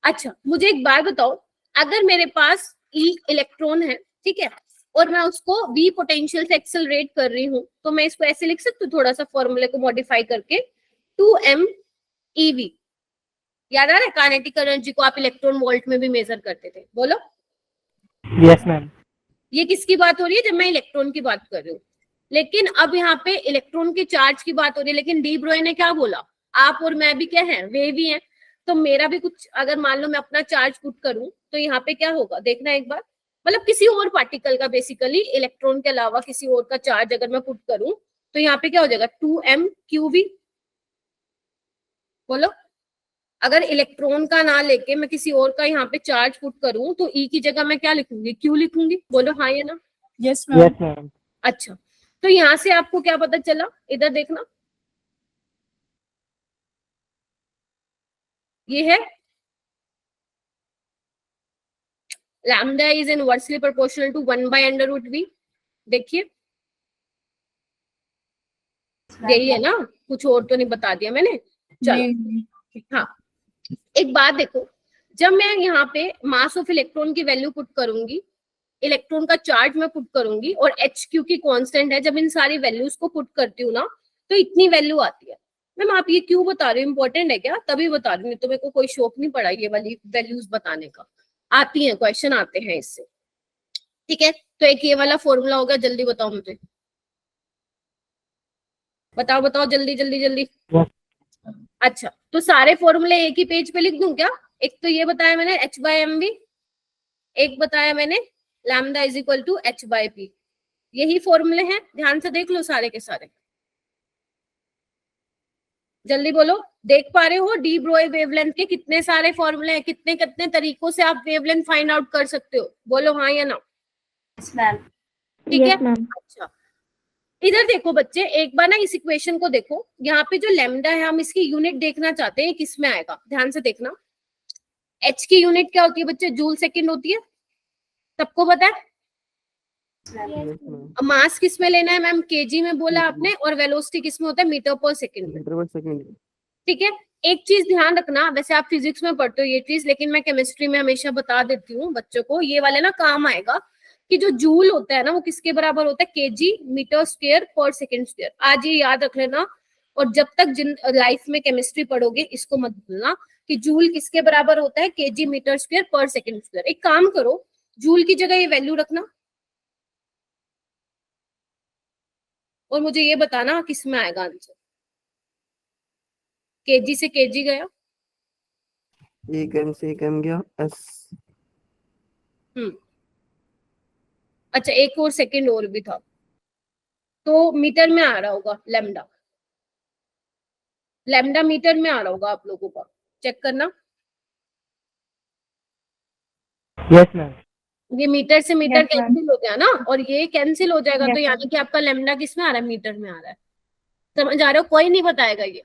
अच्छा मुझे एक बात बताओ, अगर मेरे पास E इलेक्ट्रॉन है, ठीक है, और मैं उसको V पोटेंशियल से एक्सेलरेट कर रही हूँ, तो मैं इसको ऐसे लिख सकती हूँ थोड़ा सा फॉर्मूले को मॉडिफाई करके, 2m eV। याद आ रहा है काइनेटिक एनर्जी को आप इलेक्ट्रॉन वोल्ट में भी मेजर करते थे, बोलो। Yes ma'am. ये किसकी बात हो रही है, जब मैं इलेक्ट्रॉन की बात कर रही हूँ, लेकिन अब यहाँ पे इलेक्ट्रॉन के चार्ज की बात हो रही है, लेकिन डी ब्रोई ने क्या बोला, आप और मैं भी क्या है, वे भी हैं, तो मेरा भी कुछ, अगर मान लो मैं अपना चार्ज पुट करूं तो यहाँ पे क्या होगा देखना एक बार, मतलब किसी और पार्टिकल का, बेसिकली इलेक्ट्रॉन के अलावा किसी और का चार्ज अगर मैं पुट करूं तो यहाँ पे क्या हो जाएगा 2m QV। बोलो, अगर इलेक्ट्रॉन का ना लेके मैं किसी और का यहाँ पे चार्ज पुट करूं तो E की जगह मैं क्या लिखूंगी, Q लिखूंगी। बोलो हाँ या ना। Yes ma'am. Yes ma'am. अच्छा, तो यहाँ से आपको क्या पता चला, इधर देखना, ये है lambda is inversely proportional to 1/√v। देखिए यही है ना, कुछ और तो नहीं बता दिया मैंने। चलो नहीं। हाँ, एक बात देखो, जब मैं यहाँ पे मास ऑफ इलेक्ट्रॉन की वैल्यू पुट करूंगी, इलेक्ट्रॉन का चार्ज मैं पुट करूंगी, और HQ की कांस्टेंट है, जब इन सारी वैल्यूज को पुट करती हूँ ना तो इतनी वैल्यू आती है। मैम आप ये क्यों बता रहे हो, इंपॉर्टेंट है क्या, तभी बता रही हूँ, तो मेरे को कोई शौक नहीं पड़ा ये वाली वैल्यूज बताने का, आती है, क्वेश्चन आते हैं इससे, ठीक है। तो एक ये वाला फॉर्मूला हो गया, जल्दी बताओ मुझे, बताओ बताओ जल्दी जल्दी जल्दी। अच्छा, तो सारे फॉर्मूले एक ही पेज पे लिख दूं क्या, एक तो ये बताया मैंने h/mv, एक बताया मैंने lambda is equal to h/p, यही फॉर्मूले हैं, ध्यान से देख लो सारे के सारे, जल्दी बोलो। देख पा रहे हो डी ब्रोई वेवलेंथ के कितने सारे फॉर्मूले हैं, कितने कितने तरीकों से आप वेवलेंथ फाइंड आउट कर सकते हो, बोलो हाँ या ना। ठीक है। अच्छा, इधर देखो बच्चे, एक बार ना इस इक्वेशन को देखो, यहाँ पे जो लैम्डा है हम इसकी यूनिट देखना चाहते हैं, किस में आएगा, ध्यान से देखना। H की यूनिट क्या होती है बच्चे, जूल सेकंड होती है, सबको पता है। मास किस में लेना है मैम, केजी में बोला आपने, और वेलोसिटी किस में होता है, मीटर पर सेकंड में, ठीक है। एक चीज ध्यान रखना, वैसे आप फिजिक्स में पढ़ते हो ये चीज, लेकिन मैं केमिस्ट्री में हमेशा बता देती हूँ बच्चों को, ये वाले ना काम आएगा, कि जो जूल होता है ना वो किसके बराबर होता है, केजी मीटर स्क्वायर पर सेकंड स्क्वायर। आज ये याद रख लेना, और जब तक जिन लाइफ में केमिस्ट्री पढ़ोगे इसको मत भूलना कि जूल किसके बराबर होता है, केजी मीटर स्क्वायर पर सेकंड स्क्वायर। एक काम करो, जूल की जगह ये वैल्यू रखना, और मुझे ये बताना किस में आएगा आंसर। केजी से केजी गया, एक एम से एक एम गया, एस। अच्छा एक और सेकंड और भी था, तो मीटर में आ रहा होगा लैम्डा, लैम्डा मीटर में आ रहा होगा आप लोगों का, चेक करना। Yes ma'am. ये मीटर से मीटर Yes, ma'am. कैंसिल हो गया ना, और ये कैंसिल हो जाएगा, Yes, तो ma'am. यानी कि आपका लैम्डा किस में आ रहा है, मीटर में आ रहा है। समझ आ रहे हो, कोई नहीं बताएगा ये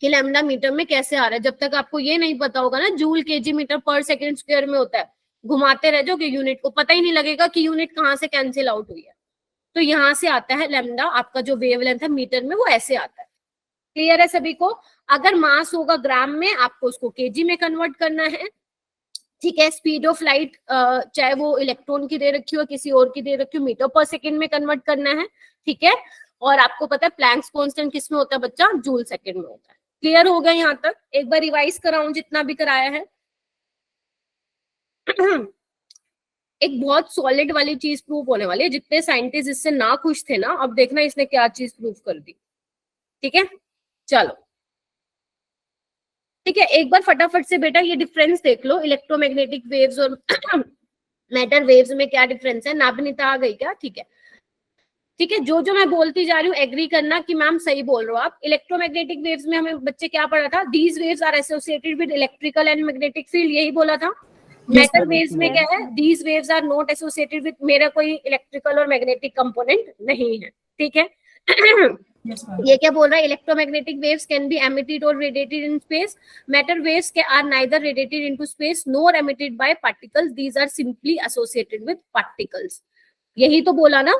कि लैम्डा मीटर में कैसे आ रहा है, जब तक आपको ये नहीं पता होगा ना जूल केजी मीटर पर सेकंड स्क्वायर में होता है, घुमाते रह जाओगे यूनिट को, पता ही नहीं लगेगा कि यूनिट कहाँ से कैंसिल आउट हुई है। तो यहाँ से आता है लैम्डा, आपका जो वेवलेंथ है मीटर में वो ऐसे आता है। क्लियर है सभी को। अगर मास होगा ग्राम में, आपको उसको केजी में कन्वर्ट करना है, ठीक है। स्पीड ऑफ लाइट चाहे वो इलेक्ट्रॉन की दे रखी हो किसी और की दे रखी हो, मीटर पर सेकंड में कन्वर्ट करना है, ठीक है। और आपको पता है प्लैंक्स कांस्टेंट किस में होता है बच्चा, जूल सेकंड में होता है। क्लियर हो गया यहाँ तक, एक बार रिवाइज कराऊं जितना भी कराया है। एक बहुत सॉलिड वाली चीज प्रूव होने वाली है, जितने साइंटिस्ट इससे ना खुश थे ना, अब देखना इसने क्या चीज प्रूव कर दी, ठीक है। चलो ठीक है, एक बार फटाफट से बेटा ये डिफरेंस देख लो, इलेक्ट्रोमैग्नेटिक वेव्स और मैटर वेव्स में क्या डिफरेंस है। नाभनीता आ गई क्या? ठीक है, ठीक है, जो जो मैं बोलती जा रही हूँ एग्री करना कि मैम सही बोल रहे हो आप। इलेक्ट्रोमैग्नेटिक वेव्स में हमें बच्चे क्या पढ़ा था? These waves are associated with electrical and magnetic field, यही बोला था। मैटर वेव्स में क्या है? These waves are not associated with, मेरा कोई इलेक्ट्रिकल और मैग्नेटिक कंपोनेंट नहीं है, ठीक है। ये क्या बोल रहा है? Electromagnetic waves can be emitted और radiated in space, matter waves के are neither radiated into space nor emitted by particles, these are simply associated with particles. यही तो बोला ना,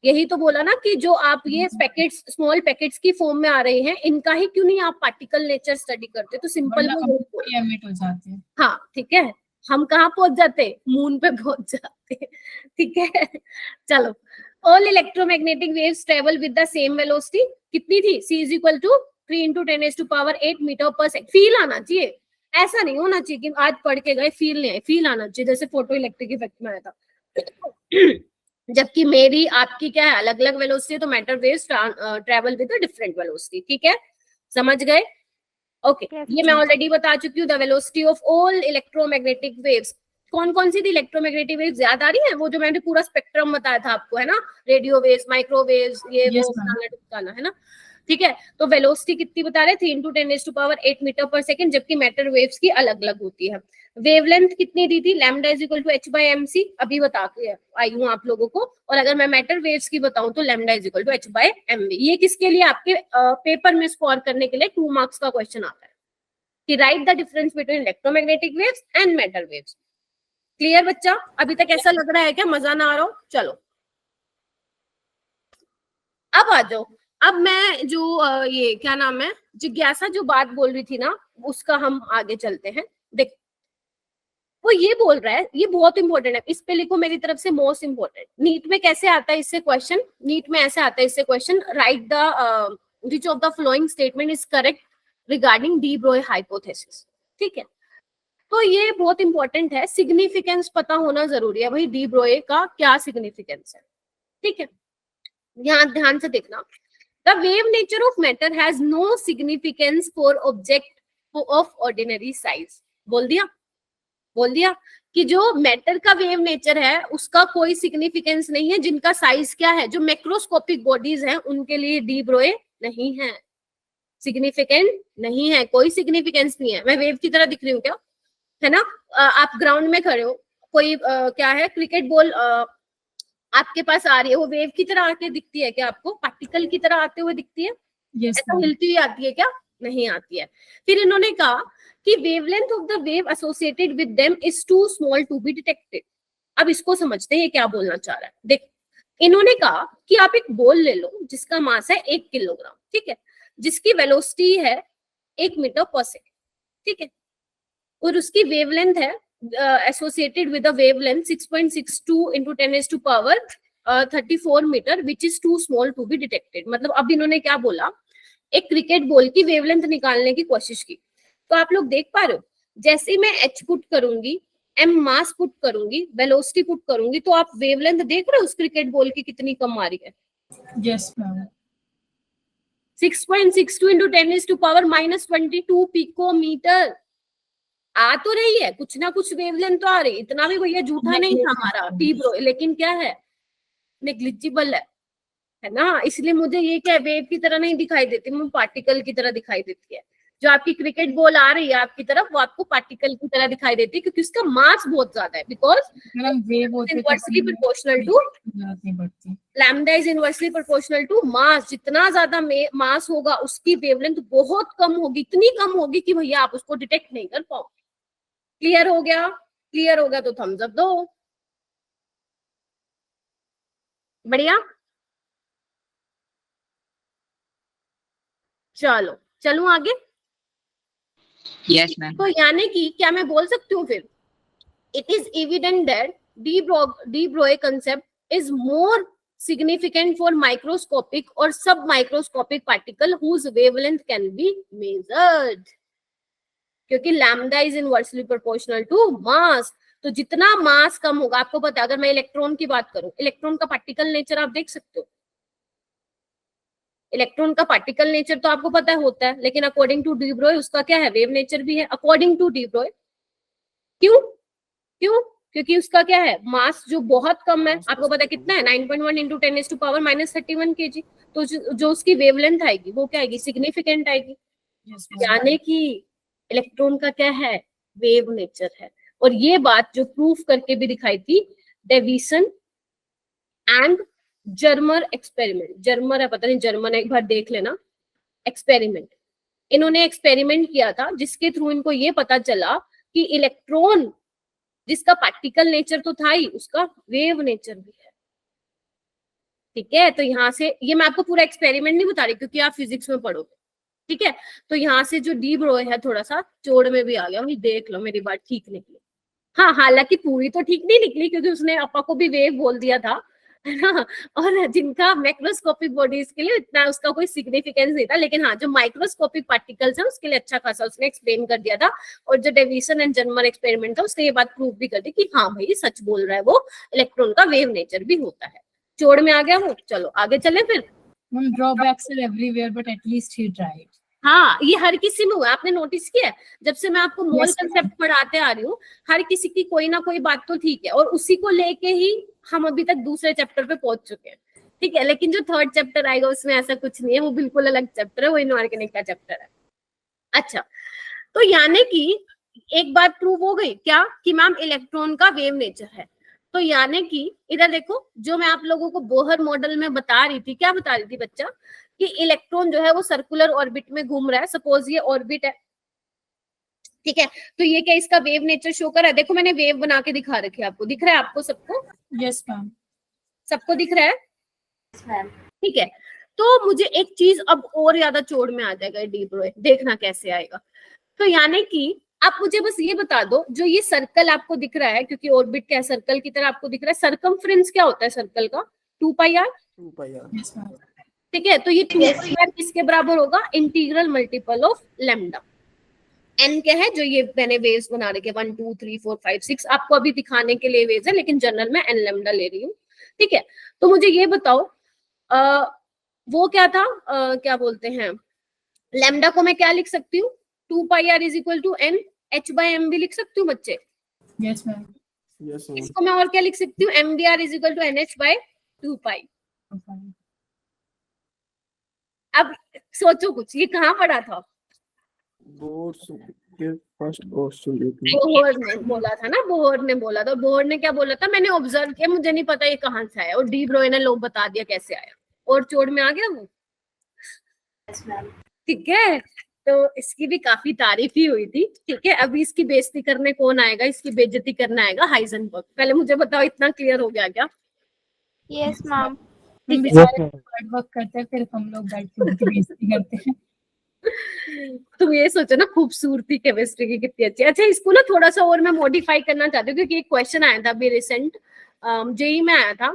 यही तो बोला ना कि जो आप ये पैकेट्स, स्मॉल पैकेट्स की फॉर्म में आ रहे हैं, इनका ही क्यों नहीं आप पार्टिकल नेचर स्टडी करते? तो सिंपल एमिट हो जाते हैं। हाँ ठीक है, हम कहाँ पहुंच जाते? मून पे पहुंच जाते, ठीक है। चलो, all electromagnetic waves travel with the same velocity, कितनी थी? c is equal to 3 into 10⁻8 metre पर सेकंड। फील आना चाहिए, ऐसा नहीं होना चाहिए कि आज पढ़ के गए फील नहीं आए, फील आना चाहिए, जैसे फोटो इलेक्ट्रिक इफेक्ट में आया था। जबकि मेरी आपकी क्या है? अलग अलग वेलोसिटी, तो matter waves travel with a different velocity, ठीक है, समझ गए? ओके, ये मैं ऑलरेडी बता चुकी हूँ। The velocity of all electromagnetic waves, कौन कौन सी थी इलेक्ट्रोमैग्नेटिक वेव्स? याद आ रही है? वो जो मैंने पूरा स्पेक्ट्रम बताया था आपको, है ना, रेडियो वेव्स, माइक्रोवेव्स, ये वो फलाना है ना, ठीक है। तो वेलोसिटी कितनी बता रहे? 3 into 10⁸ मीटर पर सेकंड, जबकि मैटर वेव्स की अलग अलग होती है। वेवलेंथ कितनी दी थी? Lambda is equal to h/mc, अभी बता के आई हूँ आप लोगों को। और अगर मैं मैटर वेव्स की बताऊं तो lambda is equal to h/mv। ये किसके लिए? आपके पेपर में स्कोर करने के लिए 2 मार्क्स का क्वेश्चन आता है कि right the difference between electromagnetic waves and matter waves. Clear बच्चा? अभी तक ऐसा लग रहा है क्या मजा ना आ रहा हो? चलो अब आ जाओ। अब मैं जो ये क्या नाम है, जिज्ञासा जो बात बोल रही थी ना, उसका हम आगे चलते हैं। देख, वो ये बोल रहा है, ये बहुत इंपॉर्टेंट है, इस पे लिखो मेरी तरफ से मोस्ट इंपॉर्टेंट। नीट में कैसे आता है इससे क्वेश्चन? नीट में ऐसे आता है इससे question, right the which of the following statement is correct regarding de Broglie hypothesis, ठीक है। तो ये बहुत इंपॉर्टेंट है, सिग्निफिकेंस पता होना जरूरी है भाई, डी ब्रोई का क्या सिग्निफिकेंस है, ठीक है। यहाँ ध्यान से देखना, the wave nature of matter has no significance for object of ordinary size. बोल दिया, बोल दिया कि जो मैटर का वेव नेचर है उसका कोई सिग्निफिकेंस नहीं है, जिनका साइज क्या है, जो मैक्रोस्कोपिक बॉडीज हैं उनके लिए डी ब्रोई नहीं है, सिग्निफिकेंट नहीं है, कोई सिग्निफिकेंस नहीं है। मैं वेव की तरह दिख रही हूँ क्या? है ना, आप ग्राउंड में खड़े हो, कोई क्या है, क्रिकेट बॉल आपके पास आ रही है, वो वेव की तरह आके दिखती है क्या आपको? पार्टिकल की तरह आते हुए दिखती है? ऐसा हिलती हुई आती है क्या? नहीं आती है। फिर इन्होंने कहा कि wavelength of the wave associated with them is too small to be detected. अब इसको समझते हैं ये क्या बोलना चाह रहा है। देख, इन्होंने कहा कि आप एक बॉल ले लो जिसका मास है 1 किलोग्राम, ठीक है, जिसकी वेलोसिटी है 1 मीटर पर सेकंड, ठीक है, और उसकी वेवलेंथ है associated with the wavelength 6.62 into 10⁻34 metre, which is too small to be detected. मतलब अब इन्होंने क्या बोला, एक क्रिकेट बॉल की वेवलेंथ निकालने की कोशिश की। तो आप लोग देख पा रहे हो, जैसे मैं h पुट करूंगी, m मास पुट करूंगी, वेलोसिटी पुट करूंगी, तो आप वेवलेंथ देख रहे हो उस क्रिकेट बॉल की कितनी कम आ रही है? यस मैम, 6.62 into 10⁻22 पिकोमीटर आ तो रही है, कुछ ना कुछ वेवलेंथ तो आ रही है। इतना भी भैया झूठा नहीं था हमारा डी ब्रो, लेकिन क्या है, नेग्लिजिबल है ना। इसलिए मुझे ये क्या वेव की तरह नहीं दिखाई देती, मुझे पार्टिकल की तरह दिखाई देती है। जो आपकी क्रिकेट बॉल आ रही है आपकी तरफ, वो आपको पार्टिकल की तरह दिखाई देती है, क्योंकि उसका मास बहुत ज्यादा है, because inversely proportional to lambda is inversely proportional to mass. जितना ज्यादा मास होगा उसकी वेवलेंथ बहुत कम होगी, इतनी कम होगी कि भैया आप उसको डिटेक्ट नहीं कर पाओ। क्लियर हो गया? क्लियर हो गया तो थम्स अप दो। बढ़िया, चलो चलूं आगे। Yes ma'am. तो यानी कि क्या मैं बोल सकती हूँ फिर, it is evident that de Broglie concept is more significant for microscopic or submicroscopic particle whose wavelength can be measured, क्योंकि lambda is inversely proportional to mass. तो जितना मास कम होगा, आपको पता है, अगर मैं इलेक्ट्रॉन की बात करूं, इलेक्ट्रॉन का पार्टिकल नेचर आप देख सकते हो, इलेक्ट्रॉन का पार्टिकल नेचर तो आपको पता होता है, लेकिन अकॉर्डिंग टू डी ब्रोय उसका क्या है, वेव नेचर भी है अकॉर्डिंग टू डी ब्रोय। क्यों क्यों? क्योंकि उसका क्या है, मास जो बहुत कम है, आपको पता है कितना है, 9.1 इंटू 10⁻⁻31 kg। तो जो उसकी वेवलेंथ आएगी वो क्या आएगी, सिग्निफिकेंट आएगी। यानी कि इलेक्ट्रॉन का क्या है, वेव नेचर है। और ये बात जो प्रूफ करके भी दिखाई थी Davisson and Germer experiment. Germer है, पता नहीं जर्मन, एक बार देख लेना। एक्सपेरिमेंट, इन्होंने एक्सपेरिमेंट किया था जिसके थ्रू इनको ये पता चला कि इलेक्ट्रॉन जिसका पार्टिकल नेचर तो था ही, उसका वेव नेचर भी है। ठीक है, तो यहाँ से ये मैं आपको पूरा एक्सपेरिमेंट नहीं बता रही क्योंकि आप फिजिक्स में पढ़ोगे। ठीक है, तो यहाँ से जो डी ब्रोय है थोड़ा सा चोड़ में भी आ गया, वही देख लो, मेरी बात ठीक निकली। हाँ, हालांकि पूरी तो ठीक नहीं निकली क्योंकि उसने अपा को भी वेव बोल दिया था, है ना। और जिनका मैक्रोस्कोपिक बॉडीज के लिए इतना उसका कोई सिग्निफिकेंस नहीं था, लेकिन हाँ जो माइक्रोस्कोपिक पार्टिकल्स है उसके लिए अच्छा खासा उसने एक्सप्लेन कर दिया था। और जो डेविसन एंड जर्मर एक्सपेरिमेंट था उसने ये बात प्रूव भी कर दी कि हाँ भाई सच बोल रहा है वो, इलेक्ट्रॉन का वेव नेचर भी होता है। चोड़ में आ गया वो, चलो आगे चले फिर। Drawbacks are everywhere but at least he tried. हाँ, ये हर किसी में हुआ है, आपने नोटिस किया है? जब से मैं आपको मोल Yes, कंसेप्ट पढ़ाते आ रही हूँ, हर किसी की कोई ना कोई बात तो ठीक है, और उसी को लेके ही हम अभी तक दूसरे चैप्टर पे पहुंच चुके हैं। ठीक है, लेकिन जो थर्ड चैप्टर आएगा उसमें ऐसा कुछ नहीं है, वो बिल्कुल अलग चैप्टर है, वो इनऑर्गेनिक का चैप्टर है। अच्छा, तो यानी कि एक बात प्रूव हो गई क्या, कि मैम इलेक्ट्रॉन का वेव नेचर है। तो यानी कि इधर देखो, जो मैं आप लोगों को बोहर मॉडल में बता रही थी, क्या बता रही थी बच्चा, कि इलेक्ट्रॉन जो है वो सर्कुलर ऑर्बिट में घूम रहा है। सपोज ये ऑर्बिट है, ठीक है, तो ये क्या इसका वेव नेचर शो कर रहा है। देखो मैंने वेव बना के दिखा रखी है, आपको दिख रहा है, आपको सबको, यस मैम, सबको दिख रहा है। ठीक है, तो मुझे एक चीज अब और ज्यादा चोड़ में आ जाएगा डी ब्रोय, देखना कैसे आएगा। तो यानी कि आप मुझे बस ये बता दो, जो ये सर्कल आपको दिख रहा है, क्योंकि ऑर्बिट क्या सर्कल की तरह आपको दिख रहा है, सर्कमफ्रेंस क्या होता है सर्कल का, 2πr। 2πr। यस मैम, ठीक है, तो ये 2πr किसके बराबर होगा, integral multiple of lambda. N क्या है, जो ये मैंने वेव्स बना रखे 1 2 3 4 5 6, आपको अभी दिखाने के लिए वेव्स है, लेकिन जनरल में एन लैम्डा ले रही हूँ। ठीक है, तो मुझे ये बताओ वो क्या था, क्या बोलते हैं, लैम्डा को मैं क्या लिख सकती हूँ, 2πr is equal to N h/m भी लिख सकती हूँ बच्चे। Yes ma'am, yes ma'am. इसको मैं और क्या लिख सकती हूँ, mdr is equal to nh/2π। अब सोचो कुछ, ये कहाँ पढ़ा था, बोर्ड के फर्स्ट पोस्टुलेट में। बोहर ने बोला था ना, बोहर ने बोला था। बोहर ने क्या बोला था, मैंने ऑब्जर्व किया, मुझे नहीं पता ये कहाँ से आया, और डी ब्रोय ने लोग बता दिया कैसे आया, और चोड़ में आ गया वो। ठीक है, तो इसकी भी काफी तारीफ ही हुई थी। ठीक है, अभी इसकी बेइज्जती करने कौन आएगा, इसकी बेइज्जती करने आएगा हाइजेनबर्ग। पहले मुझे बताओ, इतना क्लियर हो गया क्या? Yes ma'am. हम Yes, बेचारे ma'am. हार्ड वर्क करते हैं, फिर हम लोग बैठ के उनकी बेइज्जती करते हैं। तुम ये सोचो ना, खूबसूरती केमिस्ट्री की कितनी अच्छी है। अच्छा, इसको ना थोड़ा सा और मैं मॉडिफाई करना चाहती हूँ, क्योंकि एक क्वेश्चन आया था अभी रिसेंट, जेई में आया था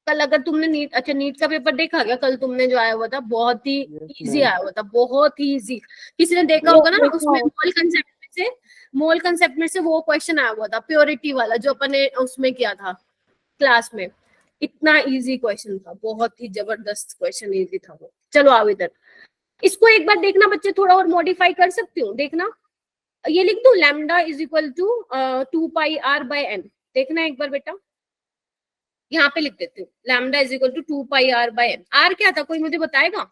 कल। अगर तुमने नीट, अच्छा नीट का पेपर देखा क्या कल तुमने जो आया हुआ था, बहुत ही इजी आया हुआ था, बहुत ही इजी। किसी ने देखा होगा ना, उसमें मोल कंसेप्ट में से वो क्वेश्चन आया हुआ था, प्योरिटी वाला, जो अपन ने उसमें किया था क्लास में। इतना इजी क्वेश्चन था, बहुत ही जबरदस्त क्वेश्चन, इजी था वो। चलो आओ इधर, इसको एक बार देखना बच्चे, थोड़ा और मॉडिफाई कर सकती हूँ, देखना। ये लिख दो, lambda is equal to 2πr/n। देखना एक बार बेटा, यहाँ पे लिख देती हूँ, lambda is equal to 2πr/n। R क्या था, कोई मुझे बताएगा,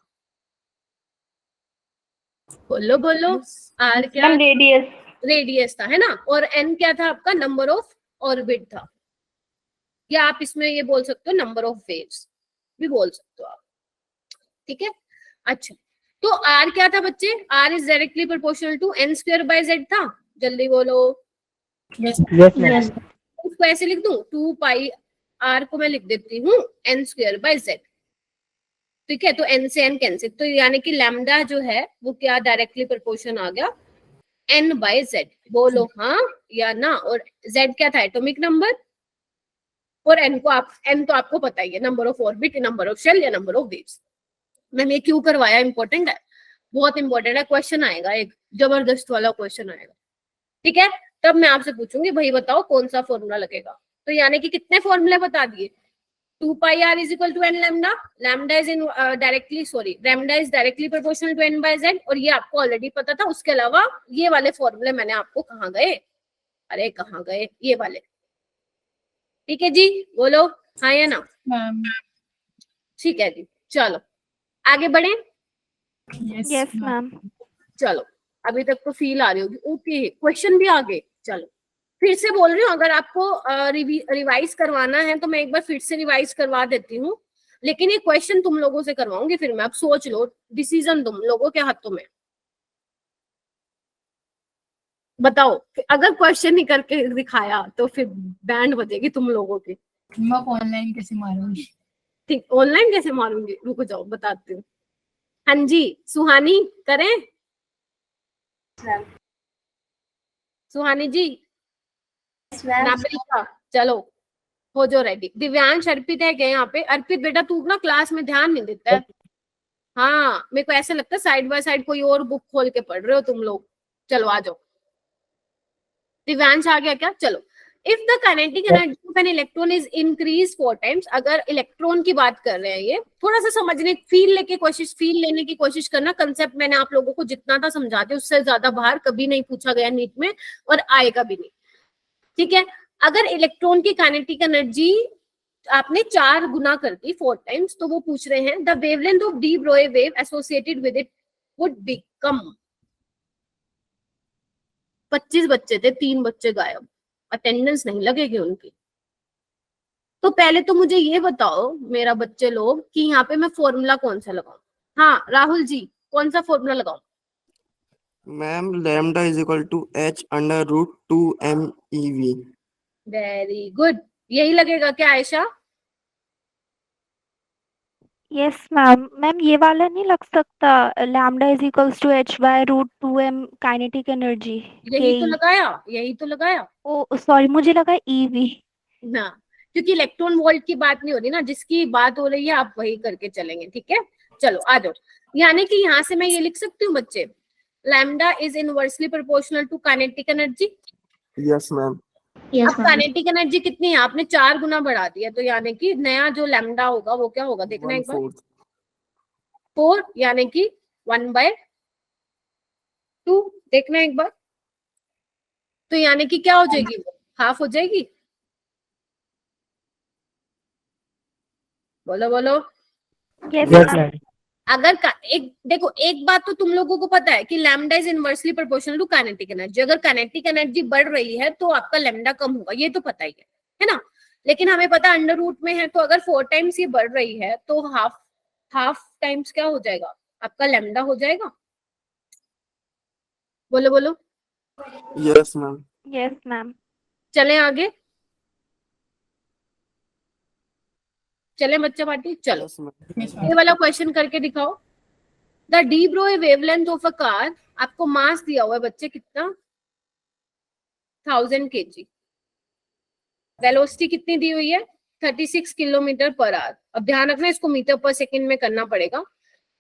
बोलो बोलो, आर क्या, रेडियस। रेडियस था, है ना। और एन क्या था आपका, नंबर ऑफ ऑर्बिट था, या आप इसमें ये बोल सकते हो नंबर ऑफ वेव्स भी बोल सकते हो आप। ठीक है, अच्छा, तो आर क्या था बच्चे, r is directly proportional to n²/z था। जल्दी बोलो, यस Yes, ma'am. उसको ऐसे लिख दूं, 2πr को मैं लिख देती हूँ n²/z। ठीक है, तो n से n कैंसिल, तो यानी कि लैम्डा जो है वो क्या डायरेक्टली प्रोपोर्शन आ गया n/z। बोलो हाँ या ना। और z क्या था, एटॉमिक नंबर, और n तो आपको पता ही है, number of orbit, number of shell या नंबर ऑफ वेव्स। मैंने ये क्यों करवाया, इंपॉर्टेंट है, बहुत इंपॉर्टेंट है, क्वेश्चन आएगा, एक जबरदस्त वाला क्वेश्चन आएगा। ठीक है, तब मैं आपसे पूछूंगी भाई बताओ कौन सा फॉर्मूला लगेगा। तो यानी कि कितने फॉर्मूले बता दिए, 2 pi r is equal to n lambda. Lambda is in lambda is directly proportional to n by z, और ये आपको ऑलरेडी पता था. उसके अलावा ये वाले फॉर्मूले मैंने आपको कहाँ गए, अरे कहाँ गए, ये वाले. ठीक है जी, बोलो हाँ या ना. मैम. ठीक है जी, चलो आगे बढ़े. Yes ma'am. चलो अभी तक तो फील आ रही होगी. ओके, क्वेश्चन भी आ गए. चलो फिर से बोल रही हूँ, अगर आपको रिवाइज करवाना है तो मैं एक बार फिर से रिवाइज करवा देती हूँ, लेकिन ये क्वेश्चन तुम लोगों से करवाऊंगी. फिर मैं, अब सोच लो, डिसीजन तुम लोगों के हाथों में. बताओ, अगर क्वेश्चन ही करके दिखाया तो फिर बैंड बजेगी तुम लोगों की. मैं ऑनलाइन कैसे मारूंगी? ठीक, ऑनलाइन कैसे मारूंगी, रुको जाओ बताती हूँ. हाँ जी, सुहानी करें. सुहानी जी, नाबिला, चलो हो जो रेडी. दिव्यांश, अर्पित है क्या यहाँ पे? अर्पित बेटा तू ना क्लास में ध्यान नहीं देता है. हाँ, मेरे को ऐसा लगता है साइड बाय साइड कोई और बुक खोल के पढ़ रहे हो तुम लोग. चलो आ जाओ. दिव्यांश आ गया क्या? चलो. If the kinetic energy of an electron is increase 4 times, अगर इलेक्ट्रॉन की बात कर रहे हैं, ये थोड़ा सा समझने, फील लेने की कोशिश करना. कंसेप्ट मैंने आप लोगों को जितना था समझाते, उससे ज्यादा बाहर कभी नहीं पूछा गया नीट में, और आएगा भी नहीं. ठीक है, अगर इलेक्ट्रॉन की काइनेटिक एनर्जी आपने 4 गुना कर दी, 4 टाइम्स, तो वो पूछ रहे हैं the wavelength of de Broglie wave associated with it would become. 25 बच्चे थे, 3 बच्चे गायब, अटेंडेंस नहीं लगेगी उनकी. तो पहले तो मुझे ये बताओ मेरा बच्चे लोग कि यहाँ पे मैं फॉर्मूला कौन सा लगाऊं. हाँ राहुल जी, कौन सा फॉर्मूला लगाऊं? Ma'am lambda is equal to h under root 2 MEV. Very good, यही लगेगा क्या आयशा? Yes ma'am. मैम ये वाला नहीं लग सकता, lambda is equals to h by root 2m kinetic energy. यही तो लगाया, यही तो लगाया ओ सॉरी, मुझे लगा EV. ना, क्योंकि इलेक्ट्रॉन वोल्ट की बात नहीं हो रही ना, जिसकी बात हो रही है आप वही करके चलेंगे. ठीक है, चलो आ जाओ. यानी कि यहाँ से मैं ये लिख सकती हूँ बच्चे, lambda is inversely proportional to kinetic energy. Yes ma'am. अब काइनेटिक एनर्जी कितनी है? आपने 4 गुना बढ़ा दिया, तो यानी कि नया जो लैम्डा होगा वो क्या होगा, देखना एक बार. 4 यानी कि 1/2 देखना एक बार. तो यानी कि क्या हो जाएगी, वो हाफ हो जाएगी. बोलो बोलो. Yes Yes ma'am. अगर एक देखो, एक बात तो तुम लोगों को पता है कि lambda is inversely proportional to kinetic energy. अगर काइनेटिक एनर्जी बढ़ रही है तो आपका लैम्डा कम होगा, ये तो पता ही है ना. लेकिन हमें पता अंडर रूट में है, तो अगर 4 टाइम्स ये बढ़ रही है तो हाफ टाइम्स क्या हो जाएगा, आपका लैम्डा हो जाएगा. बोलो बोलो. Yes ma'am. Yes ma'am. चले आगे, चले बच्चा पार्टी, चलो. Yes ma'am. ये वाला क्वेश्चन करके दिखाओ. The de Broglie wavelength of a car, आपको मास दिया हुआ है बच्चे, कितना, 1000 kg. वेलोसिटी कितनी दी हुई है, 36 किलोमीटर पर आवर. अब ध्यान रखना, इसको मीटर पर सेकंड में करना पड़ेगा.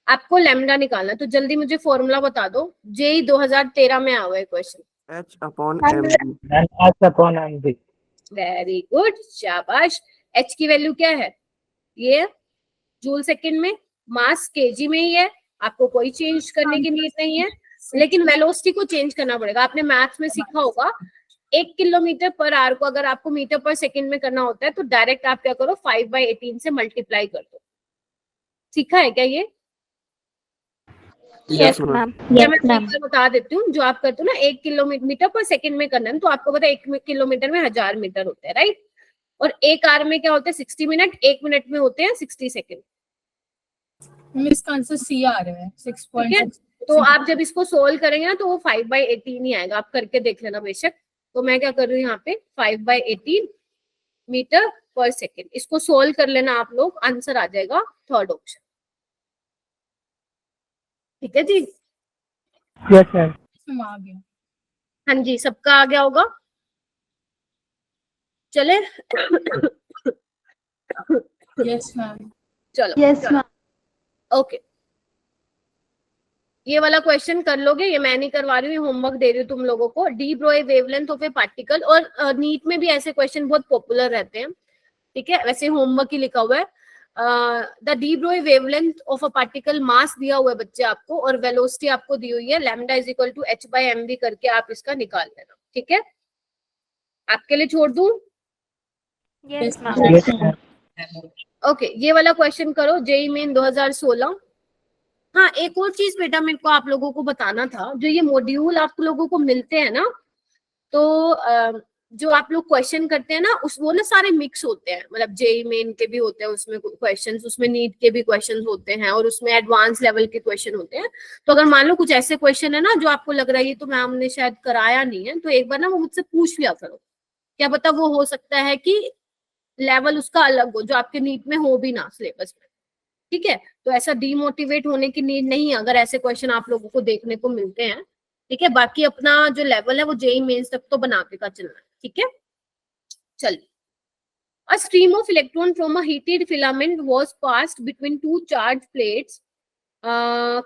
आपको लैम्डा निकालना है, तो जल्दी मुझे फॉर्मूला बता दो. जेई 2013 में आया हुआ है question. h upon mv. Ma'am h upon mv. Very good, शाबाश. एच की वैल्यू क्या है, ये जूल सेकंड में, मास केजी में ही है. आपको कोई चेंज करने की नीड नहीं है, लेकिन वेलोसिटी को चेंज करना पड़ेगा. आपने मैथ्स में सीखा होगा, 1 किलोमीटर पर आवर को अगर आपको मीटर पर सेकंड में करना होता है तो डायरेक्ट आप क्या करो, 5/18 से मल्टीप्लाई कर दो. सीखा है क्या ये? Yes ma'am. मैं एक बार बता देती हूँ, जो आप करते हो ना 1 किलोमीटर पर सेकंड में करना है, तो आपको पता है 1 किलोमीटर में 1000 मीटर होते हैं, राइट. और 1 आवर में क्या होते हैं, 60 मिनट. 1 मिनट में होते हैं 60 सेकंड. इसका आंसर सी आ रहा है, 6.6. तो आप जब इसको सोल्व करेंगे ना तो वो 5/18 ही आएगा. आप करके देख लेना बेशक. तो मैं क्या कर रही हूँ यहाँ पे, 5/18 मीटर पर सेकंड. इसको सोल्व कर लेना आप लोग, आंसर आ जाएगा 3rd ऑप्शन. ठीक है जी. Yes ma'am. आ गया. हाँ जी, सबका आ गया होगा. चले. Yes ma'am. चलो. Yes ma'am. ओके, ये वाला क्वेश्चन कर लोगे, ये मैं नहीं करवा रही हूँ, होमवर्क दे रही हूँ तुम लोगों को. De Broglie wavelength of a particle, और नीट में भी ऐसे क्वेश्चन बहुत पॉपुलर रहते हैं. ठीक है, वैसे होमवर्क ही लिखा हुआ है। The de Broglie wavelength of a particle mass दिया हुआ है बच्चे आपको, और वेलोसिटी आपको दी हुई है lambda is equal to h/mv करके आप इसका निकाल लेना। ठीक है, आपके लिए छोड़ दूं? Yes, ma'am. Yes, ma'am. Okay, ये वाला क्वेश्चन करो, जेई मेन 2016। हाँ, एक और चीज बेटा मेरे को आप लोगों को बताना था, जो ये मॉड्यूल आप लोगों को मिलते हैं ना, तो जो आप लोग क्वेश्चन करते हैं ना, उस वो ना सारे मिक्स होते हैं, मतलब जेई मेन के भी होते हैं उसमें क्वेश्चंस, उसमें नीट के भी क्वेश्चंस होते हैं, और उसमें एडवांस लेवल के क्वेश्चन होते हैं। तो अगर मान लो कुछ ऐसे क्वेश्चन है ना जो आपको लग रहा है ये तो मैम ने शायद कराया नहीं है, तो एक बार ना वो मुझसे पूछ लिया करो, क्या पता वो हो सकता है कि लेवल उसका अलग हो, जो आपके नीट में हो भी ना सिलेबस में। ठीक है, तो ऐसा डीमोटिवेट होने की नीड नहीं है अगर ऐसे क्वेश्चन आप लोगों को देखने को मिलते हैं। ठीक है, बाकी अपना जो लेवल है वो जेई मेंस तक तो बना के का चलना है। ठीक है, चलिए। A stream of electron from a heated filament was passed between two charged plates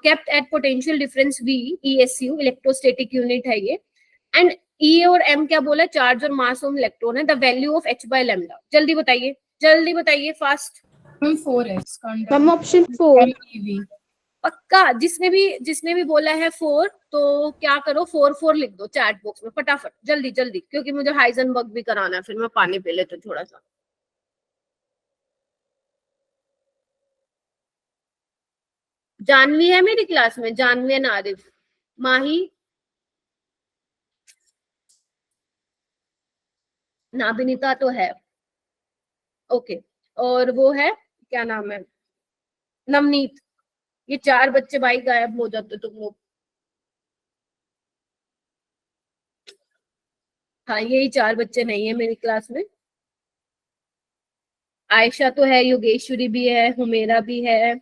kept at potential difference V, ESU, electrostatic unit है ये, एंड E और M क्या बोला, चार्ज और मास ऑफ इलेक्ट्रॉन है, द वैल्यू ऑफ h/लैम्डा। जल्दी बताइए, जल्दी बताइए, fast. Ma'am 4x ma'am option 4। MeV। पक्का, जिसने भी बोला है 4, तो क्या करो 4 लिख दो चैट बॉक्स में फटाफट, जल्दी जल्दी, क्योंकि मुझे हाइजेनबर्ग भी कराना है, फिर मैं पानी पी लेती हूँ थोड़ा सा। जानवी है मेरी क्लास में, जानवी एंड आरिफ, माही, नाबिनीता तो है, ओके, और वो है क्या नाम है, नवनीत। ये 4 बच्चे भाई गायब हो जाते तुम लोग। हाँ, यही 4 बच्चे नहीं है मेरी क्लास में। आयशा तो है, योगेश्वरी भी है, हुमेरा भी है,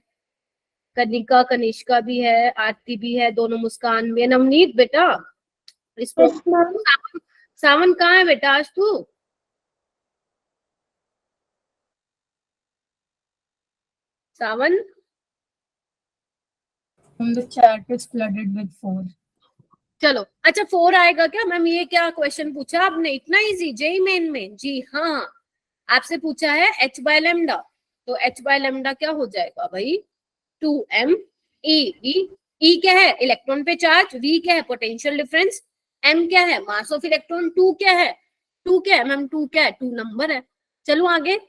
कनिका कनिष्का भी है, आरती भी है, दोनों मुस्कान भी है। नवनीत बेटा, इसको सावन कहाँ है बेटा आज तू? सावन, The chat is flooded with 4। चलो अच्छा 4 आएगा क्या मैम? ये क्या क्वेश्चन पूछा आपने, इतना इजी जेई मेन में? जी हाँ, आपसे पूछा है h/लैम्डा, तो h/लैम्डा क्या हो जाएगा भाई, 2m e। E क्या है, इलेक्ट्रॉन पे चार्ज, V क्या है, पोटेंशियल डिफरेंस, M क्या है, मास ऑफ इलेक्ट्रॉन, 2 क्या है, 2 क्या है मैम, 2 क्या है, 2 नंबर है। चलो आगे,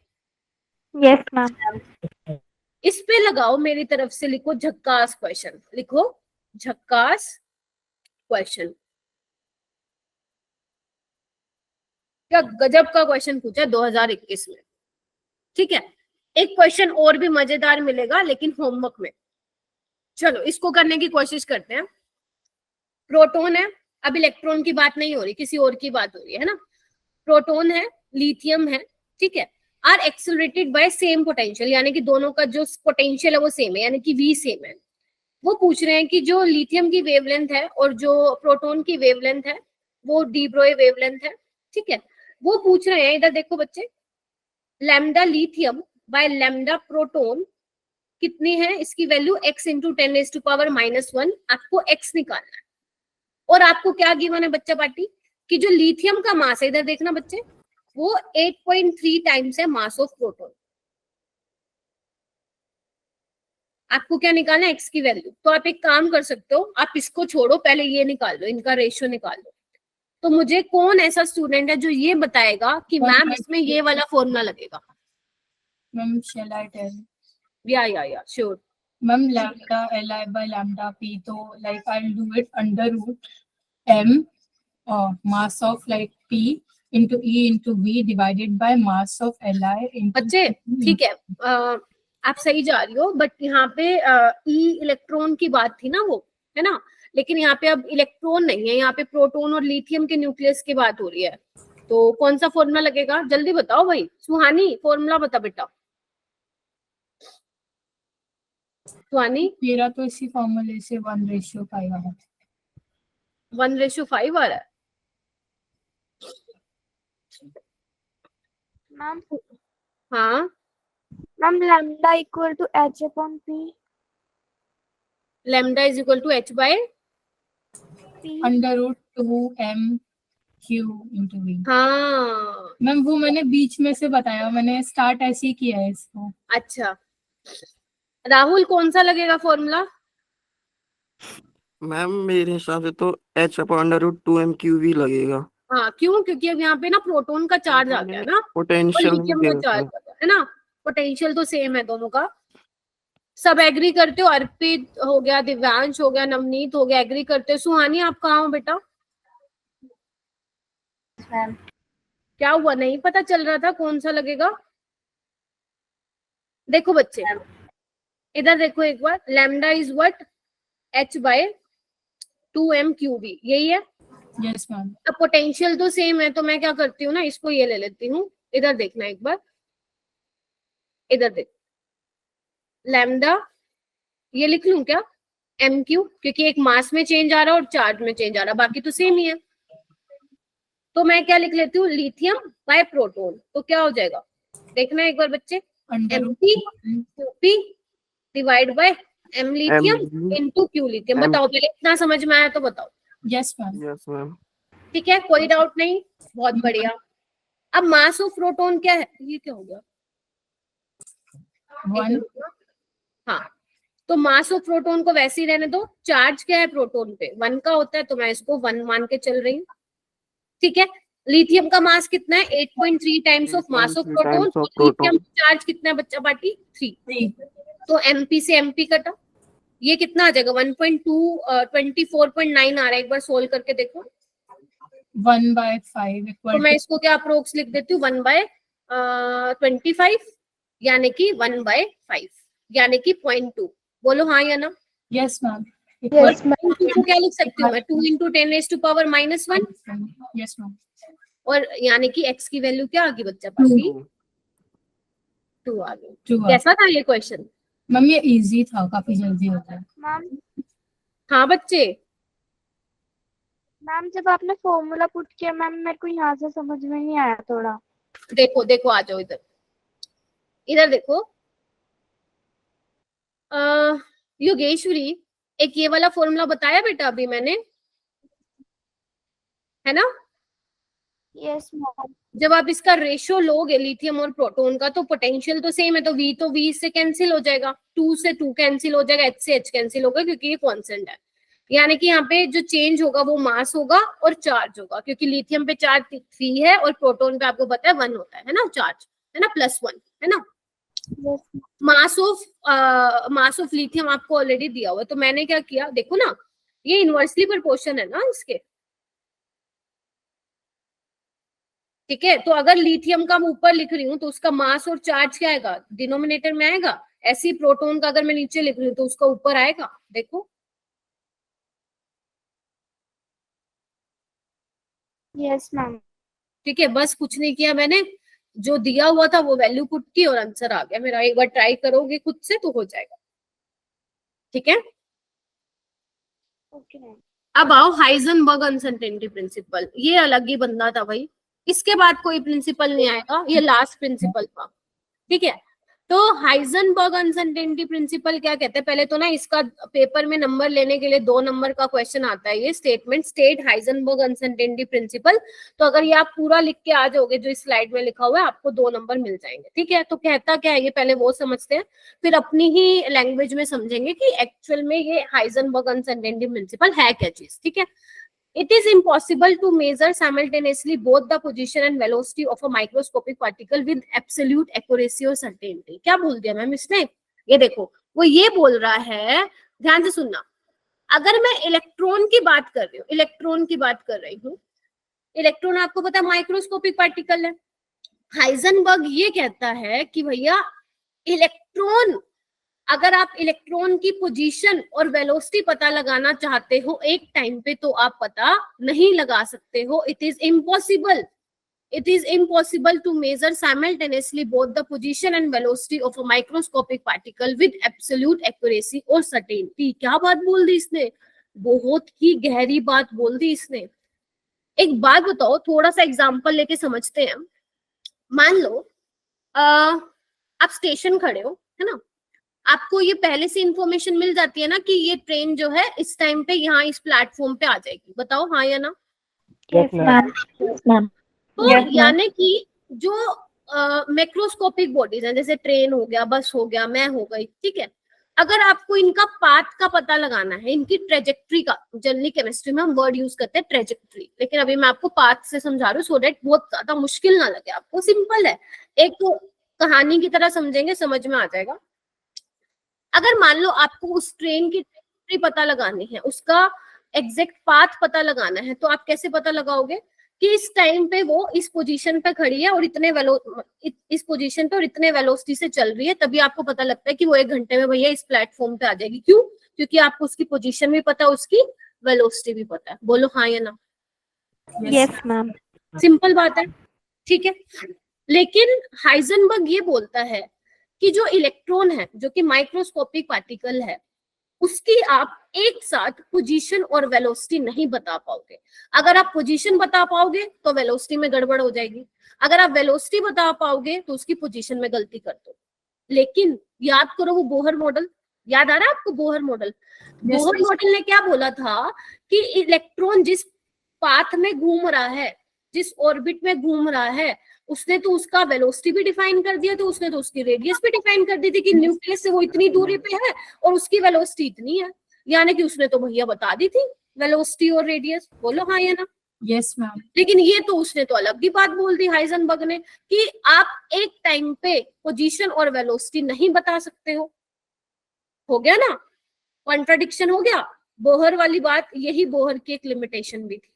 Yes, ma'am. इस पे लगाओ मेरी तरफ से, लिखो झक्कास क्वेश्चन, लिखो झक्कास क्वेश्चन। क्या गजब का क्वेश्चन पूछा है 2021 में। ठीक है, एक क्वेश्चन और भी मजेदार मिलेगा लेकिन होमवर्क में। चलो इसको करने की कोशिश करते हैं। प्रोटॉन है, अब इलेक्ट्रॉन की बात नहीं हो रही, किसी और की बात हो रही है ना। प्रोटॉन है, लिथियम है, ठीक है, are accelerated by same potential, यानी कि दोनों का जो पोटेंशियल है वो सेम है, यानी कि V सेम है। वो पूछ रहे हैं कि जो लिथियम की वेवलेंथ है और जो प्रोटॉन की वेवलेंथ है वो डी ब्रोई वेवलेंथ है। ठीक है, वो पूछ रहे हैं, इधर देखो बच्चे, lambda lithium by lambda proton कितनी है, इसकी वैल्यू x इंटू 10⁻⁻1, आपको x निकालना है। और आपको क्या गिवन है बच्चा पार्टी, कि जो लिथियम का मास है, इधर देखना बच्चे, वो 8.3 टाइम्स है मास ऑफ प्रोटॉन। आपको क्या निकालना है, x की वैल्यू। तो आप एक काम कर सकते हो, आप इसको छोड़ो, पहले ये निकाल लो, इनका रेशियो निकाल लो। तो मुझे कौन ऐसा स्टूडेंट है जो ये बताएगा कि मैम इसमें ये वाला फॉर्मूला लगेगा? Ma'am shall I tell? या sure. Ma'am lambda Li by lambda P, तो like I'll do it under root M mass of like P into E into V divided by mass of Li into बच्चे ठीक है, आप सही जा रही हो, बट यहाँ पे ई इलेक्ट्रॉन की बात थी ना वो, है ना, लेकिन यहाँ पे अब इलेक्ट्रॉन नहीं है, यहाँ पे प्रोटॉन और लिथियम के न्यूक्लियस की बात हो रही है। तो कौन सा फॉर्मूला लगेगा, जल्दी बताओ भाई। सुहानी फॉर्मूला बता बेटा। सुहानी, मेरा तो इसी फॉर्मूले से 1:5 आ रहा है। 1:5 आ रहा है Ma'am, हाँ। ma'am, lambda equal to h upon p. Lambda is equal to h by P. Under root 2M Q into V। हाँ मैम वो मैंने बीच में से बताया, मैंने स्टार्ट ऐसे ही किया है इसको। अच्छा, राहुल कौन सा लगेगा फॉर्मूला? मैम मेरे हिसाब से तो h/√2m/qv लगेगा। हाँ क्यों? क्योंकि अब यहाँ पे ना प्रोटॉन का चार्ज आ गया ना और पोटेंशियल नहीं लिथियम दे का चार्ज रखा आ गया है ना, पोटेंशियल तो सेम है दोनों का। सब एग्री करते हो? अर्पित हो गया, दिव्यांश हो गया, नवनीत हो गया, एग्री करते हो? सुहानी आप कहाँ हो बेटा? क्या हुआ, नहीं पता चल रहा था कौन सा लगेगा? देखो बच्चे इधर देखो एक बार, लैम्डा इज व्हाट? h/2m/qv, यही है। Yes ma'am. अब पोटेंशियल तो सेम है तो मैं क्या करती हूँ ना, इसको ये ले लेती हूँ। इधर देखना एक बार, इधर देख, लैम्डा ये लिख लूं क्या? mq, क्योंकि एक मास में चेंज आ रहा है और चार्ज में चेंज आ रहा है, बाकी तो सेम ही है। तो मैं क्या लिख लेती हूँ? लिथियम बाय प्रोटॉन, तो क्या हो जाएगा देखना एक बार बच्चे, mp divide by m lithium into q lithium. बताओ पहले, इतना समझ में आया तो बताओ। Yes ma'am. Yes ma'am. ठीक है, कोई डाउट नहीं? बहुत बढ़िया। अब मास ऑफ प्रोटॉन क्या है? ये क्या हो गया? 1। हाँ, तो मास ऑफ प्रोटॉन को वैसे ही रहने दो। चार्ज क्या है प्रोटॉन पे? 1 का होता है, तो मैं इसको 1 मान के चल रही हूँ। ठीक है, लिथियम का मास कितना है? 8.3 times of mass of proton. Lithium charge कितना है बच्चा पार्टी? 3। तो एमपी से एमपी कटा, ये कितना आ जाएगा? 1.2 24.9 आ रहा है। एक बार सोल्व करके देखो। 1/5 तो मैं इसको क्या अप्रोक्स लिख देती हूँ? 1/25 यानी कि 1/5 यानी कि 0.2। बोलो हाँ या ना? Yes ma'am. Yes, ma'am. को क्या लिख सकती हूँ मैं? 2 × 10⁻⁻1। Yes ma'am. और यानी कि x की वैल्यू क्या आ गई बच्चा पार्टी? 2 आ गई। 2 कैसा था ये क्वेश्चन? मैम ये इजी था, काफी जल्दी होता है। मैम हाँ बच्चे, मैम जब आपने फॉर्मूला पुट किया मैम, मेरे को यहाँ से समझ में नहीं आया थोड़ा। देखो देखो आ जाओ इधर, इधर देखो। योगेश्वरी, एक ये वाला फॉर्मूला बताया बेटा अभी मैंने, है ना? Yes ma'am. जब आप इसका रेशियो लोगे लिथियम और प्रोटॉन का, तो पोटेंशियल तो सेम है, तो V से कैंसिल हो जाएगा, 2 से 2 कैंसिल हो जाएगा, H से H कैंसिल होगा, क्योंकि ये कांस्टेंट है। यानी कि यहाँ पे जो चेंज होगा वो मास होगा और चार्ज होगा, क्योंकि लिथियम पे चार्ज 3 है और प्रोटॉन पे आपको पता है 1 होता है ना, चार्ज है ना, +1 है ना। मास ऑफ लिथियम आपको ऑलरेडी दिया हुआ है, तो मैंने क्या किया देखो ना, ये इनवर्सली प्रोपोर्शन है ना इसके। ठीक है, तो अगर लिथियम का मैं ऊपर लिख रही हूँ तो उसका मास और चार्ज क्या आएगा? डिनोमिनेटर में आएगा। ऐसे ही प्रोटॉन का अगर मैं नीचे लिख रही हूँ तो उसका ऊपर आएगा। देखो यस मैम। ठीक है, बस कुछ नहीं किया मैंने, जो दिया हुआ था वो वैल्यू पुट की और आंसर आ गया मेरा। एक बार ट्राई करोगे खुद से तो हो जाएगा। ठीक है, ओके मैम। अब आओ हाइजेनबर्ग अनसर्टेनिटी प्रिंसिपल। ये अलग ही बंदा था भाई, इसके बाद कोई प्रिंसिपल नहीं आएगा, ये लास्ट प्रिंसिपल था। ठीक है, तो हाइजेनबर्ग अनसर्टेनिटी प्रिंसिपल क्या कहते हैं? पहले तो ना इसका पेपर में नंबर लेने के लिए 2 नंबर का क्वेश्चन आता है, ये statement, state Heisenberg uncertainty principle. तो अगर ये आप पूरा लिख के आ जाओगे जो इस स्लाइड में लिखा हुआ है, आपको 2 नंबर मिल जाएंगे। ठीक है, तो कहता क्या है ये, पहले वो समझते हैं, फिर अपनी ही लैंग्वेज में समझेंगे कि एक्चुअल में ये हाइजेनबर्ग अनसर्टेनिटी प्रिंसिपल है क्या चीज। ठीक है, it is impossible to measure simultaneously both the position and velocity of a microscopic particle with absolute accuracy or certainty। क्या बोल दिया मैम इसने? ये देखो, वो ये बोल रहा है, ध्यान से सुनना। अगर मैं इलेक्ट्रॉन की बात कर रही हूँ, इलेक्ट्रॉन की बात कर रही हूँ, इलेक्ट्रॉन आपको पता है माइक्रोस्कोपिक पार्टिकल है। हाइजेनबर्ग ये कहता है कि भैया इलेक्ट्रॉन, अगर आप इलेक्ट्रॉन की पोजीशन और वेलोसिटी पता लगाना चाहते हो एक टाइम पे, तो आप पता नहीं लगा सकते हो। It is impossible to measure simultaneously both the position and velocity of a microscopic particle with absolute accuracy और सर्टेनिटी। क्या बात बोल दी इसने, बहुत ही गहरी बात बोल दी इसने। एक बात बताओ, थोड़ा सा एग्जांपल लेके समझते हैं। मान लो आप स्टेशन खड़े हो, है ना, आपको ये पहले से इंफॉर्मेशन मिल जाती है ना कि ये ट्रेन जो है इस टाइम पे यहाँ इस प्लेटफॉर्म पे आ जाएगी। बताओ हाँ या ना? Yes, ma'am. तो Yes, ma'am. यानी कि जो मैक्रोस्कोपिक बॉडीज हैं, जैसे ट्रेन हो गया, बस हो गया, मैं हो गई, ठीक है, अगर आपको इनका पाथ का पता लगाना है, इनकी ट्रेजेक्ट्री का, जनरली केमिस्ट्री में हम वर्ड यूज करते हैं ट्रेजेक्ट्री, लेकिन अभी मैं आपको पाथ से समझा रही हूँ सो दैट बहुत ज्यादा मुश्किल ना लगे आपको, सिंपल है, एक तो कहानी की तरह समझेंगे, समझ में आ जाएगा। अगर मान लो आपको उस ट्रेन की ट्रेजेक्ट्री पता लगानी है, उसका एग्जैक्ट पाथ पता लगाना है, तो आप कैसे पता लगाओगे कि इस टाइम पे वो इस पोजीशन पे खड़ी है और इस पोजीशन पे और इतने वेलोसिटी से चल रही है, तभी आपको पता लगता है कि वो 1 घंटे में भैया इस प्लेटफॉर्म पे आ जाएगी। क्यों? क्योंकि आपको उसकी पोजीशन भी पता है, उसकी वेलोसिटी भी पता है। बोलो हाँ या ना? Yes, ma'am. सिंपल बात है, ठीक है। लेकिन हाइजेनबर्ग ये बोलता है कि जो इलेक्ट्रॉन है, जो कि माइक्रोस्कोपिक पार्टिकल है, उसकी आप एक साथ पोजीशन और वेलोसिटी नहीं बता पाओगे। अगर आप पोजीशन बता पाओगे तो वेलोसिटी में गड़बड़ हो जाएगी, अगर आप वेलोसिटी बता पाओगे तो उसकी पोजीशन में गलती कर दो। लेकिन याद करो वो बोहर मॉडल, याद आ रहा है आपको बोहर मॉडल? बोहर मॉडल ने क्या बोला था कि इलेक्ट्रॉन जिस पाथ में घूम रहा है, जिस ऑर्बिट में घूम रहा है, उसने तो उसका वेलोसिटी भी डिफाइन कर दिया, तो उसने तो उसकी रेडियस भी डिफाइन कर दी थी कि न्यूक्लियस से वो इतनी दूरी पे है और उसकी वेलोसिटी इतनी है, यानी कि उसने तो भैया बता दी थी वेलोसिटी और रेडियस। बोलो हाँ या ना? Yes ma'am. लेकिन ये तो उसने तो अलग ही बात बोल दी हाइजेनबर्ग ने कि आप एक टाइम पे पोजीशन और वेलोसिटी नहीं बता सकते हो गया ना, कॉन्ट्राडिक्शन हो गया। बोहर वाली बात, यही बोहर की एक लिमिटेशन भी थी।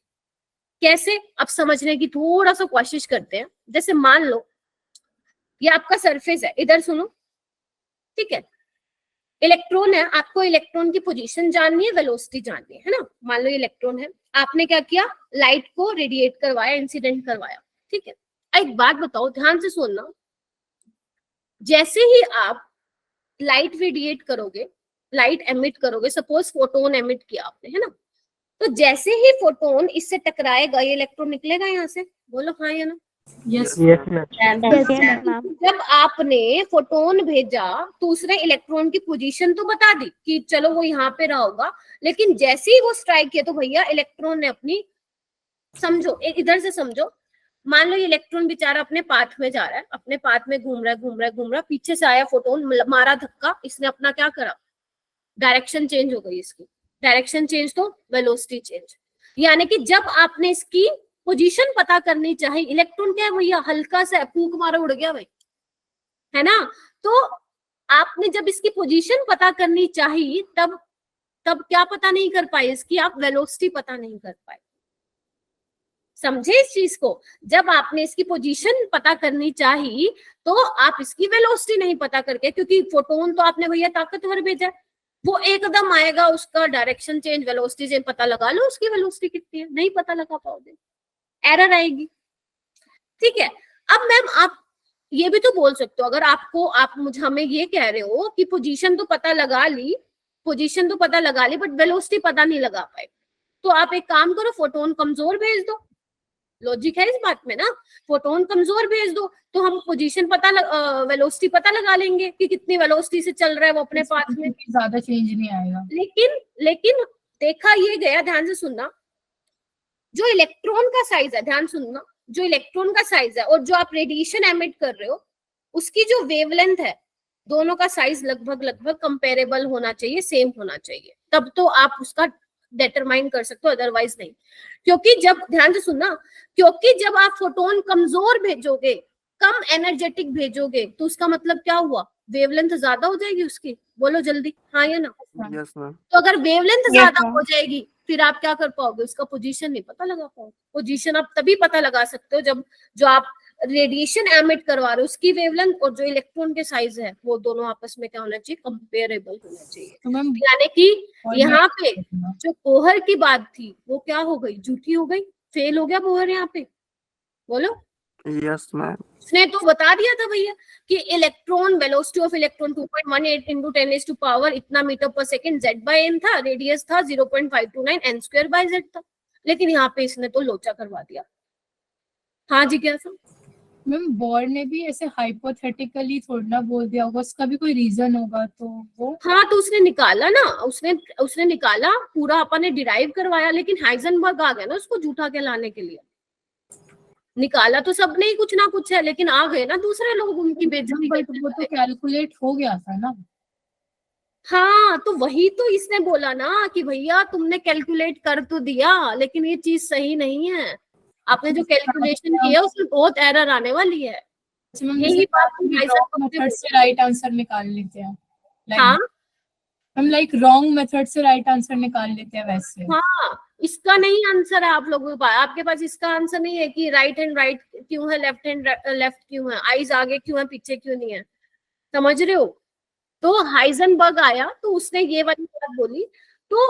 कैसे? अब समझने की थोड़ा सा कोशिश करते हैं। जैसे मान लो ये आपका सरफेस है, इधर सुनो, ठीक है, इलेक्ट्रॉन है, आपको इलेक्ट्रॉन की पोजीशन जाननी है, वेलोसिटी जाननी है ना। मान लो ये इलेक्ट्रॉन है, आपने क्या किया, लाइट को रेडिएट करवाया, इंसिडेंट करवाया, ठीक है। एक बात बताओ, ध्यान से सुनना, जैसे ही आप लाइट रेडिएट करोगे, लाइट एमिट करोगे, सपोज फोटोन एमिट किया आपने, है ना, तो जैसे ही फोटोन इससे टकराएगा ये इलेक्ट्रॉन निकलेगा यहाँ से। बोलो हाँ या ना? Yes Yes, ma'am. Yes, ma'am. जब आपने फोटोन भेजा तो उसने इलेक्ट्रॉन की पोजीशन तो बता दी कि चलो वो यहाँ पे रहा होगा, लेकिन जैसे ही वो स्ट्राइक किया तो भैया इलेक्ट्रॉन ने अपनी, समझो इधर से समझो, मान लो ये इलेक्ट्रॉन बेचारा अपने पाथ में जा रहा है, अपने पाथ में घूम रहा है, पीछे से आया फोटोन, मारा धक्का, इसने अपना क्या करा, डायरेक्शन चेंज हो गई इसकी, डायरेक्शन चेंज तो वेलोसिटी चेंज। यानी कि जब आपने इसकी पोजीशन पता करनी चाहिए, इलेक्ट्रॉन क्या है भैया, हल्का सा फूंक मारा उड़ गया भाई, है ना, तो आपने जब इसकी पोजीशन पता करनी चाहिए तब क्या पता नहीं कर पाए इसकी, आप वेलोसिटी पता नहीं कर पाए। समझे इस चीज को? जब आपने इसकी पोजीशन पता करनी चाहिए तो आप इसकी वेलोसिटी नहीं पता करके, क्योंकि फोटोन तो आपने भैया ताकतवर भेजा, वो एकदम आएगा, उसका डायरेक्शन चेंज, वेलोसिटी चेंज पता लगा लो, उसकी वेलोसिटी कितनी है, नहीं पता लगा पाओगे, एरर आएगी, ठीक है। अब मैम आप ये भी तो बोल सकते हो, अगर आप मुझे हमें ये कह रहे हो कि पोजीशन तो पता लगा ली, बट वेलोसिटी पता नहीं लगा पाए, तो आप एक काम करो, फोटोन कमजोर भेज दो। लॉजिक है इस बात में ना, फोटोन कमजोर भेज दो तो हम पोजीशन वेलोसिटी पता लगा लेंगे कि कितनी वेलोसिटी से चल रहा है वो अपने पाथ में, ज्यादा चेंज नहीं आएगा। लेकिन देखा ये गया, ध्यान से सुनना, जो इलेक्ट्रॉन का साइज है, ध्यान सुनना, जो इलेक्ट्रॉन का साइज है और जो आप रेडिएशन एमिट कर रहे हो उसकी जो वेवलेंथ है, दोनों का साइज लगभग कंपेरेबल होना चाहिए, सेम होना चाहिए, तब तो आप उसका डिटरमाइन कर सकते हो, अदरवाइज नहीं। क्योंकि जब, ध्यान से सुनना, क्योंकि जब आप फोटोन कमजोर भेजोगे, कम एनर्जेटिक भेजोगे, तो उसका मतलब क्या हुआ, वेवलेंथ ज्यादा हो जाएगी उसकी। बोलो जल्दी हाँ या ना? Yes, ma'am. तो अगर वेवलेंथ Yes, ज्यादा ma'am. हो जाएगी फिर आप क्या कर पाओगे, उसका पोजीशन नहीं पता लगा पाओगे। पोजीशन आप तभी पता लगा सकते हो जब जो आप रेडिएशन एमिट करवा रहे हो उसकी वेवलेंथ और जो इलेक्ट्रॉन के साइज है वो दोनों आपस में क्या होना चाहिए, कंपेरेबल होना चाहिए। तो मैम यानी कि यहाँ पे जो बोहर की बात थी वो क्या हो गई, झूठी हो गई, फेल हो गया बोहर यहाँ पे। बोलो Yes, ma'am. उसने तो बता दिया था भैया कि electron, velocity of electron 2.18 into 10⁻⁴ इतना मीटर पर सेकंड, z/n था, रेडियस था 0.529, n²/z था, लेकिन यहाँ पे इसने तो लोचा करवा दिया। हाँ जी, क्या सर? मैम बोर्ड ने भी ऐसे हाइपोथेटिकली थोड़ा ना बोल दिया होगा, उसका भी कोई रीजन होगा तो वो। हाँ तो उसने निकाला ना, उसने निकाला पूरा, अपन ने डिराइव करवाया, लेकिन हाइजेनबर्ग आ गया ना उसको झूठा कहलाने के लिए। निकाला तो सबने ही कुछ ना कुछ है, लेकिन आ गए ना दूसरे लोग उनकी बेइज्जती बट वो तो कैलकुलेट हो गया था ना। हाँ तो वही तो इसने बोला ना कि भैया तुमने कैलकुलेट कर तो दिया, लेकिन ये चीज सही नहीं है, आपने जो कैलकुलेशन किया उसमें बहुत एरर आने वाली है। यही बात हम मेथड से राइट आंसर निकाल लेते हैं। हाँ हम लाइक रॉन्ग मेथड से राइट आंसर निकाल लेते हैं वैसे। हाँ, इसका नहीं आंसर है आप लोगों के पास, आपके पास इसका आंसर नहीं है कि राइट हैंड राइट क्यों है, लेफ्ट हैंड लेफ्ट क्यों है, आईज आगे क्यों है पीछे क्यों नहीं है, समझ रहे हो। तो हाइजेनबर्ग आया तो उसने ये वाली बात बोली, तो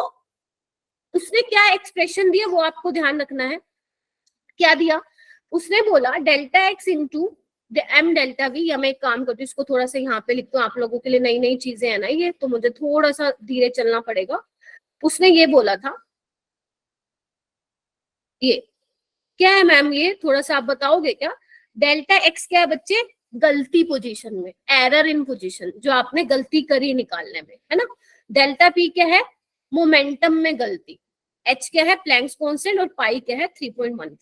उसने क्या एक्सप्रेशन दिया वो आपको ध्यान रखना है। क्या दिया उसने, बोला delta x into m delta v. या मैं एक काम करती हूँ, इसको थोड़ा सा यहाँ पे लिखती हूँ, आप लोगों के लिए नई नई चीजें है ना ये, तो मुझे थोड़ा सा धीरे चलना पड़ेगा। उसने ये बोला था, ये क्या है मैम, ये थोड़ा सा आप बताओगे क्या। डेल्टा एक्स क्या है बच्चे, गलती पोजीशन में, एरर इन पोजीशन, जो आपने गलती करी निकालने में, है ना। डेल्टा पी क्या है, मोमेंटम में गलती। एच क्या है, प्लैंक्स कांस्टेंट, और पाई क्या है 3.14।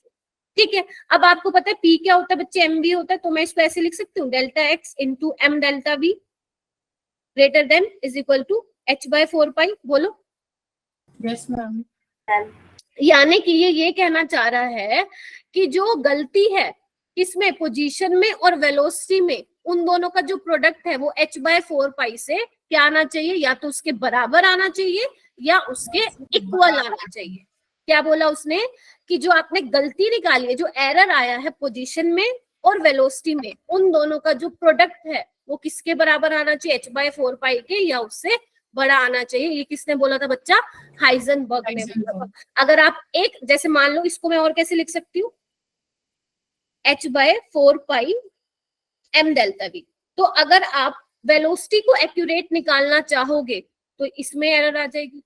ठीक है, अब आपको पता है पी क्या होता है बच्चे, एम वी होता है, तो मैं इसको ऐसे लिख सकती हूँ, delta x into m delta v greater than is equal to h by 4 pi. बोलो। Yes ma'am. यानी कि ये कहना चाह रहा है कि जो गलती है इसमें पोजीशन में और वेलोसिटी में, उन दोनों का जो प्रोडक्ट है वो h बाय 4 पाई से क्या आना चाहिए, या तो उसके बराबर आना चाहिए या उसके इक्वल आना चाहिए। क्या बोला उसने कि जो आपने गलती निकाली है, जो एरर आया है पोजीशन में और वेलोसिटी में, उन दोनों का जो प्रोडक्ट है वो किसके बराबर आना चाहिए, h बाय 4 पाई के, या उससे बड़ा आना चाहिए। ये किसने बोला था बच्चा, हाइजेनबर्ग ने बोला था। अगर आप एक, जैसे मान लो इसको मैं और कैसे लिख सकती हूँ, h बाय 4 पाई m डेल्टा v। तो अगर आप वेलोसिटी को एक्यूरेट निकालना चाहोगे तो इसमें एरर आ जाएगी,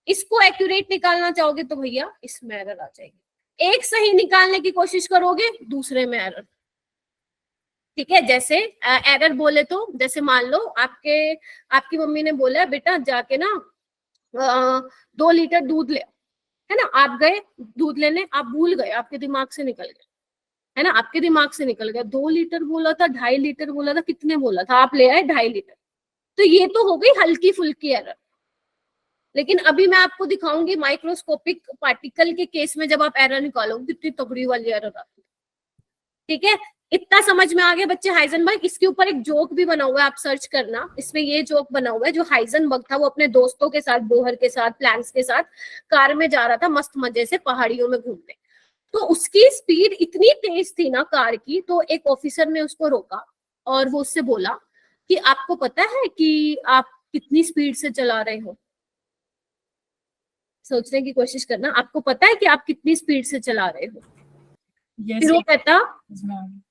इसको एक्यूरेट निकालना चाहोगे तो भैया इसमें एरर आ जाएगी। एक सही निकालने की कोशिश करोगे, दूसरे में एरर। ठीक है, जैसे एरर बोले तो, जैसे मान लो आपकी मम्मी ने बोला बेटा जाके ना 2 लीटर दूध ले, है ना। आप गए दूध लेने, आप भूल गए, आपके दिमाग से निकल गए, है ना, आपके दिमाग से निकल गया। 2 लीटर बोला था, 2.5 लीटर बोला था, कितने बोला था, आप ले आए 2.5 लीटर। तो ये तो हो गई हल्की फुल्की एरर। लेकिन अभी मैं आपको दिखाऊंगी माइक्रोस्कोपिक पार्टिकल के केस में जब आप एरर निकालोगे कितनी तगड़ी वाली एरर आती है। ठीक है, इतना समझ में आ गया बच्चे हाइजेनबर्ग। इसके ऊपर एक जोक भी बना हुआ है, आप सर्च करना, इसमें ये जोक बना हुआ है। जो हाइजेनबर्ग था वो अपने दोस्तों के साथ, बोहर के साथ, प्लैंक्स के साथ कार में जा रहा था मस्त मजे से पहाड़ियों में घूमने। तो उसकी स्पीड इतनी तेज थी ना कार की, तो एक ऑफिसर ने उसको रोका और वो उससे बोला कि आपको पता है कि आप कितनी स्पीड से चला रहे हो। सोचने की कोशिश करना, आपको पता है कि आप कितनी स्पीड से चला रहे हो। फिर वो कहता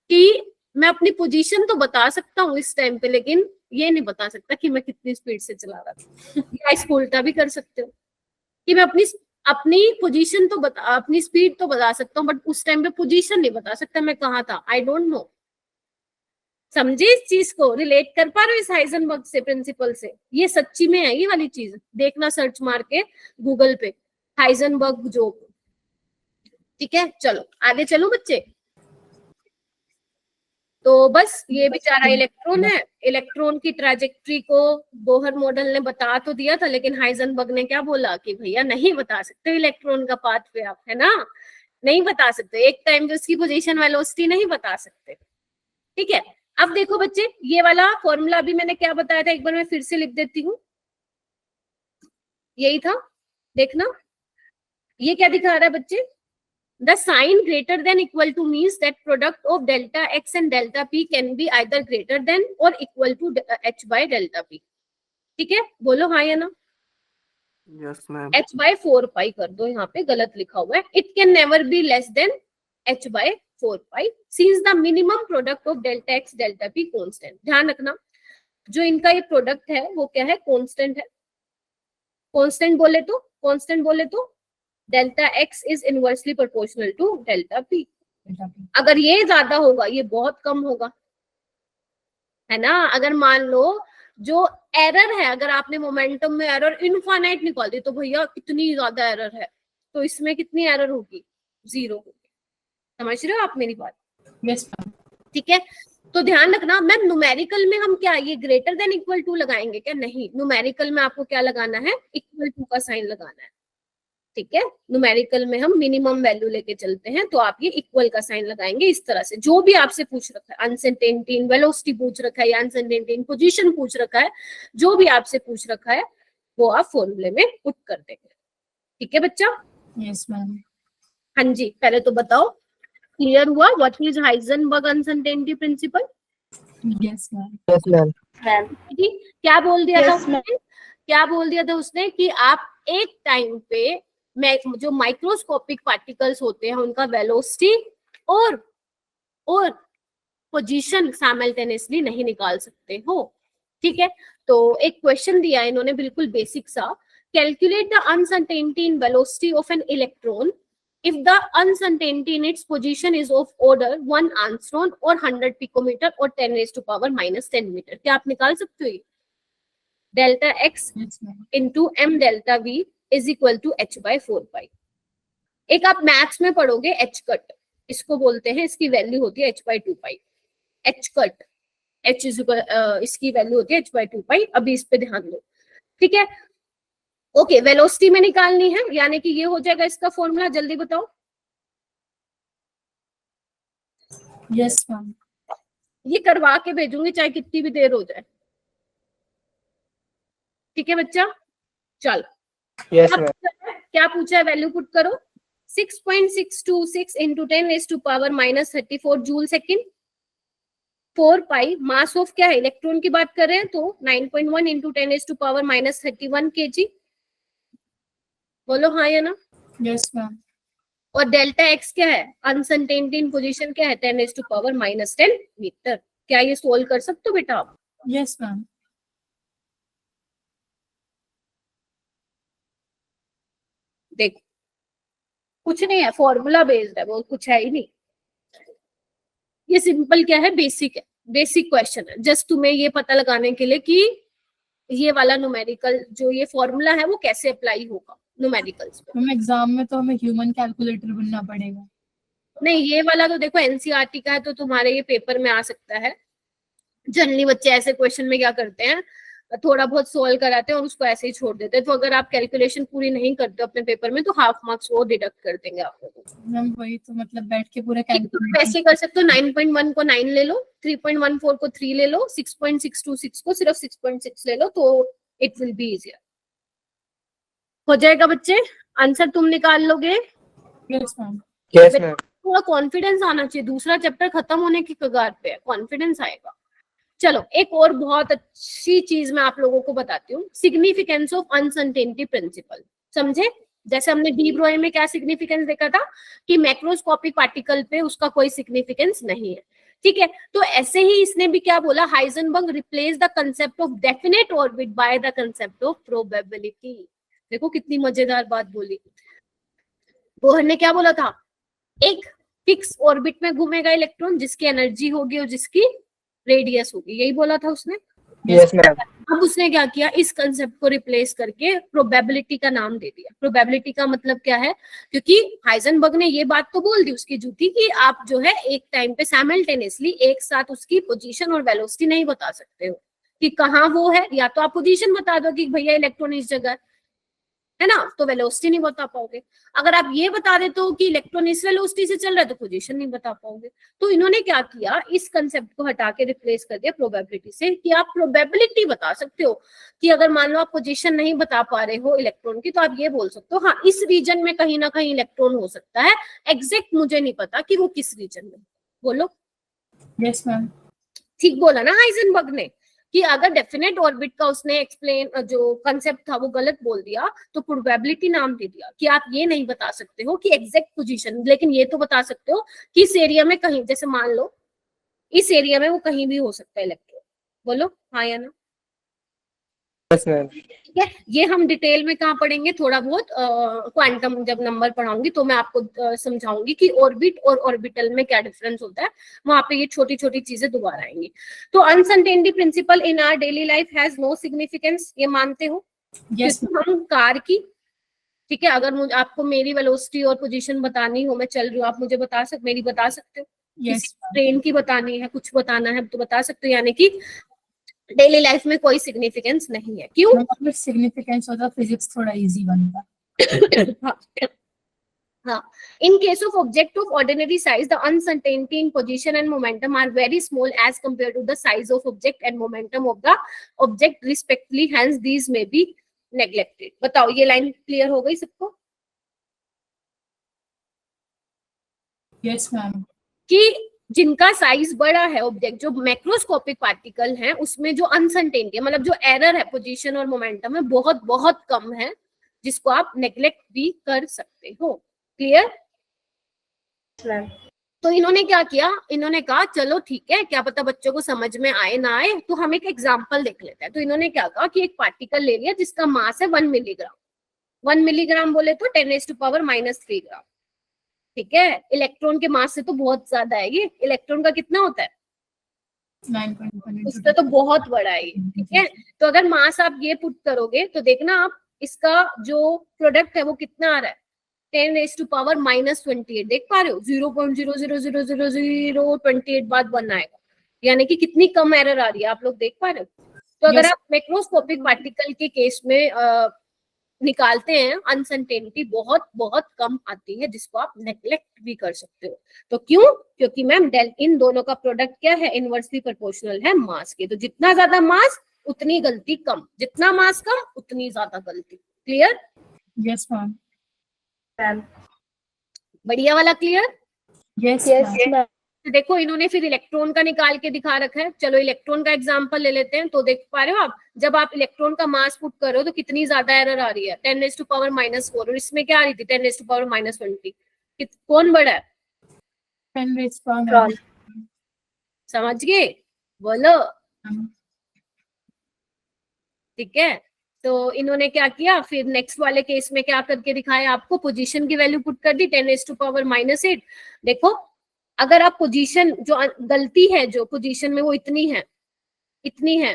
कि मैं अपनी पोजीशन तो बता सकता हूँ इस टाइम पे, लेकिन ये नहीं बता सकता कि मैं कितनी स्पीड से चला रहा था। या इसको उल्टा भी कर सकते हो कि मैं अपनी पोजीशन तो बता, अपनी स्पीड तो बता सकता हूँ, बट उस टाइम पे पोजीशन नहीं बता सकता मैं कहाँ था, आई डोंट नो। समझे इस चीज को, रिलेट कर पा रहे हो इस हाइजेनबर्ग से, प्रिंसिपल से। ये सच्ची में है ये वाली चीज, देखना सर्च मार के गूगल पे, हाइजेनबर्ग जोक। ठीक है, चलो आगे चलो बच्चे। तो बस ये बेचारा इलेक्ट्रॉन है, इलेक्ट्रॉन की ट्रैजेक्टरी को बोहर मॉडल ने बता तो दिया था, लेकिन हाइजेनबर्ग ने क्या बोला कि भैया नहीं बता सकते इलेक्ट्रॉन का पाथ पे आप, है ना, नहीं बता सकते, एक टाइम जो उसकी पोजीशन वेलोसिटी नहीं बता सकते। ठीक है, अब देखो बच्चे, ये वाला फॉर्मूला अभी मैंने क्या बताया था, एक बार मैं फिर से लिख देती हूँ। यही था, देखना ये क्या दिखा रहा है बच्चे, the sign greater than equal to means that product of delta x and delta p can be either greater than or equal to h by delta p। ठीक है, बोलो हाँ या ना। Yes ma'am. h by 4 पाई कर दो, यहाँ पे गलत लिखा हुआ है, it can never be less than h by 4 pi since the minimum product of delta x delta p constant। ध्यान रखना, जो इनका ये प्रोडक्ट है वो क्या है, कांस्टेंट है। कांस्टेंट बोले तो delta x is inversely proportional to delta p। Delta P. अगर ये ज्यादा होगा ये बहुत कम होगा, है ना। अगर मान लो जो एरर है, अगर आपने मोमेंटम में एरर इनफाइनाइट निकाल दी तो भैया कितनी ज्यादा एरर है, तो इसमें कितनी एरर होगी, 0 होगी। समझ रहे हो आप मेरी बात? Yes ma'am. ठीक है, तो ध्यान रखना मैम, न्यूमेरिकल में हम क्या ये ग्रेटर देन इक्वल टू लगाएंगे क्या? नहीं, न्यूमेरिकल में आपको क्या लगाना है, इक्वल टू का साइन लगाना है। ठीक है, न्यूमेरिकल में हम मिनिमम वैल्यू लेके चलते हैं, तो आप ये इक्वल का साइन लगाएंगे इस तरह से। जो भी आपसे पूछ रखा है, अनसर्टेनिटी इन वेलोसिटी पूछ रखा है या अनसर्टेनिटी इन पोजीशन पूछ रखा है, जो भी आपसे पूछ रखा है वो आप फॉर्मूले में पुट कर देंगे। ठीक है बच्चा? Yes ma'am. हाँ जी, पहले तो बताओ क्लियर हुआ what is Heisenberg uncertainty principle? Yes ma'am. Yes, ma'am. क्या बोल दिया था Yes, ma'am. उसने? क्या बोल दिया था उसने कि आप एक टाइम पे जो माइक्रोस्कोपिक पार्टिकल्स होते हैं उनका वेलोसिटी और पोजीशन साइमल्टेनियसली नहीं निकाल सकते हो। ठीक है, तो एक क्वेश्चन दिया है इन्होंने बिल्कुल बेसिक सा, calculate the uncertainty in velocity of an electron if the uncertainty in its position is of order 1 angstrom or 100 picometer or 10 raised to power minus 10 meter, क्या आप निकाल सकते हो? ये delta x yes ma'am. into m delta v is equal to h by 4 pi। एक आप मैथ्स में पढ़ोगे h कट, इसको बोलते हैं, इसकी वैल्यू होती है h by 2 pi। h cut h is इसकी वैल्यू होती है h by 2 pi। अभी इस पे ध्यान दो, ठीक है। ओके, वेलोसिटी में निकालनी है, यानी कि ये हो जाएगा इसका फॉर्मूला, जल्दी बताओ। Yes ma'am. ये करवा के भेजूंगी चाहे कितनी भी देर हो जाए। ठीक है बच्चा, चल। Yes, ma'am. क्या पूछा है, वैल्यू पुट करो। 6.626 into 10 raise to power minus 34 joule second. 4 pi mass of क्या है, इलेक्ट्रॉन की बात कर रहे हैं, तो 9.1 into 10 raise to power minus 31 kg। बोलो हाँ या ना। Yes ma'am. और डेल्टा एक्स क्या है, अनसर्टेनिटी इन पोजीशन क्या है, 10 raise to power minus 10 metre. क्या ये सोल्व कर सकते हो बेटा आप? Yes ma'am. देखो कुछ नहीं है, फॉर्मूला बेस्ड है, वो कुछ है ही नहीं। ये सिंपल क्या है, बेसिक है, बेसिक क्वेश्चन है, जस्ट तुम्हें ये पता लगाने के लिए कि ये वाला न्यूमेरिकल जो ये फॉर्मूला है वो कैसे अप्लाई होगा न्यूमेरिकल्स पे। हम एग्जाम में तो हमें ह्यूमन कैलकुलेटर बनना पड़ेगा। नहीं, ये वाला तो देखो एनसीईआरटी का है, तो तुम्हारे ये पेपर में आ सकता है। जनरली बच्चे ऐसे क्वेश्चन में क्या करते हैं, थोड़ा बहुत सोल्व कराते हैं और उसको ऐसे ही छोड़ देते हैं। तो अगर आप कैलकुलेशन पूरी नहीं करते अपने पेपर में तो हाफ मार्क्स वो डिडक्ट कर देंगे आप लोगों को। मैम वही तो, मतलब बैठ के पूरा तो कैलकुलेट। ऐसे कर सकते हो, 9.1 को 9 ले लो, 3.14 को 3 ले लो, 6.626 को सिर्फ 6.6 ले लो, तो इट विल बी इजियर। हो जाएगा बच्चे, आंसर तुम निकाल लोगे। Yes ma'am. Yes, ma'am. थोड़ा कॉन्फिडेंस आना चाहिए, दूसरा चैप्टर खत्म होने की कगार पे है, कॉन्फिडेंस आएगा। चलो एक और बहुत अच्छी चीज मैं आप लोगों को बताती हूँ, सिग्निफिकेंस ऑफ अनसर्टेनिटी प्रिंसिपल। समझे? जैसे हमने डी ब्रोए में क्या सिग्निफिकेंस देखा था कि मैक्रोस्कोपिक पार्टिकल पे उसका कोई सिग्निफिकेंस नहीं है। ठीक है, तो ऐसे ही इसने भी क्या बोला, Heisenberg replace the concept of definite orbit by the concept of probability. देखो कितनी मजेदार बात बोली। बोहर ने क्या बोला था, एक फिक्स ऑर्बिट में घूमेगा इलेक्ट्रॉन जिसकी एनर्जी होगी और जिसकी रेडियस होगी, यही बोला था उसने। Yes, ma'am. अब उसने क्या किया, इस कंसेप्ट को रिप्लेस करके प्रोबेबिलिटी का नाम दे दिया। प्रोबेबिलिटी का मतलब क्या है, क्योंकि हाइजेनबर्ग ने ये बात तो बोल दी उसकी झूठी कि आप जो है एक टाइम पे साइमल्टेनियसली एक साथ उसकी पोजीशन और वेलोसिटी नहीं बता सकते हो कि कहाँ वो है। या तो आप पोजीशन बता दो कि भैया इलेक्ट्रॉन इस जगह है ना, तो वेलोसिटी नहीं बता पाओगे। अगर आप ये बता देते हो कि इलेक्ट्रॉन इस वेलोसिटी से चल रहा है तो पोजीशन नहीं बता पाओगे। तो इन्होंने क्या किया, इस कंसेप्ट को हटा के रिप्लेस कर दिया प्रोबेबिलिटी से, कि आप प्रोबेबिलिटी बता सकते हो कि अगर मान लो आप पोजीशन नहीं बता पा रहे हो इलेक्ट्रॉन की, तो आप ये बोल सकते हो हाँ इस रीजन में कहीं ना कहीं इलेक्ट्रॉन हो सकता है, एग्जैक्ट मुझे नहीं पता कि वो किस रीजन में। बोलो। Yes ma'am. ठीक बोला ना हाइजेनबर्ग ने, कि अगर डेफिनेट ऑर्बिट का उसने एक्सप्लेन जो कंसेप्ट था वो गलत बोल दिया तो प्रोबेबिलिटी नाम दे दिया कि आप ये नहीं बता सकते हो कि एग्जैक्ट पोजीशन, लेकिन ये तो बता सकते हो कि इस एरिया में कहीं, जैसे मान लो इस एरिया में वो कहीं भी हो सकता है इलेक्ट्रॉन। बोलो हाँ या ना। Yes, ma'am. ठीक है, ये हम डिटेल में कहाँ पढ़ेंगे, थोड़ा बहुत क्वांटम जब नंबर पढ़ाऊंगी तो मैं आपको समझाऊंगी कि ऑर्बिट और ऑर्बिटल में क्या डिफरेंस होता है, वहां पे ये छोटी छोटी चीजें दोबारा आएंगी। तो uncertainty principle in our daily life has no significance, ये मानते हो? Yes, क्योंकि हम कार की, ठीक है, अगर मुझे आपको मेरी वेलोसिटी और पोजीशन बतानी हो, मैं चल रही हूँ, आप मुझे मेरी बता सकते हो। yes, ट्रेन की बतानी है, कुछ बताना है तो बता सकते हो, यानी कि डेली लाइफ में कोई सिग्निफिकेंस नहीं है। क्यों? अगर सिग्निफिकेंस होता फिजिक्स थोड़ा इजी बनता। हाँ, in case of object of ordinary size, the uncertainty in position and momentum are very small as compared to the size of object and momentum of the object respectively, hence these may be neglected। बताओ, ये लाइन क्लियर हो गई सबको? Yes ma'am. कि जिनका साइज बड़ा है ऑब्जेक्ट, जो मैक्रोस्कोपिक पार्टिकल हैं, उसमें जो अनसर्टेनिटी मतलब जो एरर है पोजीशन और मोमेंटम में बहुत बहुत कम है, जिसको आप नेग्लेक्ट भी कर सकते हो। क्लियर? तो इन्होंने क्या किया, इन्होंने कहा चलो ठीक है, क्या पता बच्चों को समझ में आए ना आए, तो हम एक एग्जांपल देख लेते हैं। तो इन्होंने क्या कहा कि एक पार्टिकल ले लिया जिसका मास है 1 मिलीग्राम। 1 मिलीग्राम बोले तो 10⁻³ ग्राम। ठीक है, इलेक्ट्रॉन के मास से तो बहुत ज्यादा है ये। इलेक्ट्रॉन का कितना होता है? 9.1 उससे तो बहुत बड़ा है ये। ठीक है, तो अगर मास आप ये पुट करोगे तो देखना आप इसका जो प्रोडक्ट है वो कितना आ रहा है, 10⁻⁻28। देख पा रहे हो, 0.0000028 बाद 1 आएगा, यानी कि कितनी कम एरर आ रही है, आप लोग देख पा रहे हो। तो अगर Yes. आप मैक्रोस्कोपिक पार्टिकल के केस में निकालते हैं, अनसर्टेनिटी बहुत बहुत कम आती है, जिसको आप नेग्लेक्ट भी कर सकते हो। तो क्यों? क्योंकि मैम इन दोनों का प्रोडक्ट क्या है, इनवर्सली प्रोपोर्शनल है मास के। तो जितना ज्यादा मास उतनी गलती कम, जितना मास कम उतनी ज्यादा गलती। क्लियर? Yes ma'am. बढ़िया वाला क्लियर? Yes ma'am. तो देखो इन्होंने फिर इलेक्ट्रॉन का निकाल के दिखा रखा है। चलो इलेक्ट्रॉन का एग्जांपल ले लेते हैं। तो देख पा रहे हो आप, जब आप इलेक्ट्रॉन का मास पुट कर रहे हो तो कितनी ज्यादा एरर आ रही है, 10⁻⁻4। और इसमें क्या आ रही थी, 10⁻⁻20। कौन बड़ा है? 10⁻⁻। समझ गए? बोलो। ठीक है, तो इन्होंने क्या किया, फिर नेक्स्ट वाले केस में क्या करके दिखाया आपको, पोजीशन की वैल्यू पुट कर दी 10⁻⁻8। देखो अगर आप पोजीशन जो गलती है जो पोजीशन में वो इतनी है,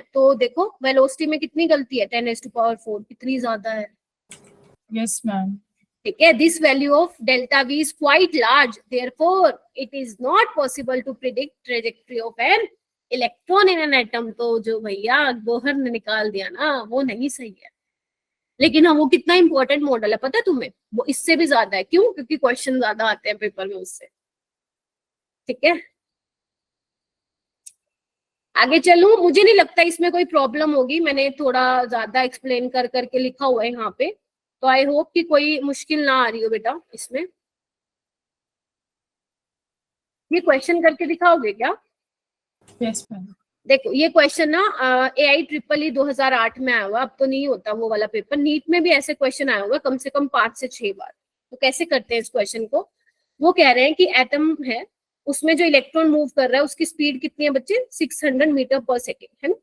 तो देखो वेलोसिटी में कितनी गलती है, 10⁻⁴, कितनी ज्यादा है। Yes ma'am. ठीक है, this value of delta v is quite large, therefore it is not possible to predict trajectory of an electron in an atom. तो जो भैया बोहर ने निकाल दिया ना, वो नहीं सही है। लेकिन हाँ, वो कितना इंपॉर्टेंट मॉडल है पता है तुम्हें, वो इससे भी ज्यादा है। क्यों? क्योंकि क्वेश्चन ज्यादा आते हैं पेपर में उससे। ठीक है, आगे चलूं? मुझे नहीं लगता इसमें कोई प्रॉब्लम होगी, मैंने थोड़ा ज्यादा एक्सप्लेन कर करके लिखा हुआ है यहाँ पे, तो आई होप कि कोई मुश्किल ना आ रही हो बेटा इसमें। ये क्वेश्चन करके दिखाओगे क्या? Yes ma'am. देखो ये क्वेश्चन ना AI-EEE 2008 में आया हुआ, अब तो नहीं होता वो वाला पेपर। नीट में भी ऐसे क्वेश्चन आया हुआ कम से कम 5 से 6 बार। तो कैसे करते हैं इस क्वेश्चन को? वो कह रहे हैं कि एटम है, उसमें जो इलेक्ट्रॉन मूव कर रहा है उसकी स्पीड कितनी है बच्चे, 600 मीटर पर सेकेंड है ना,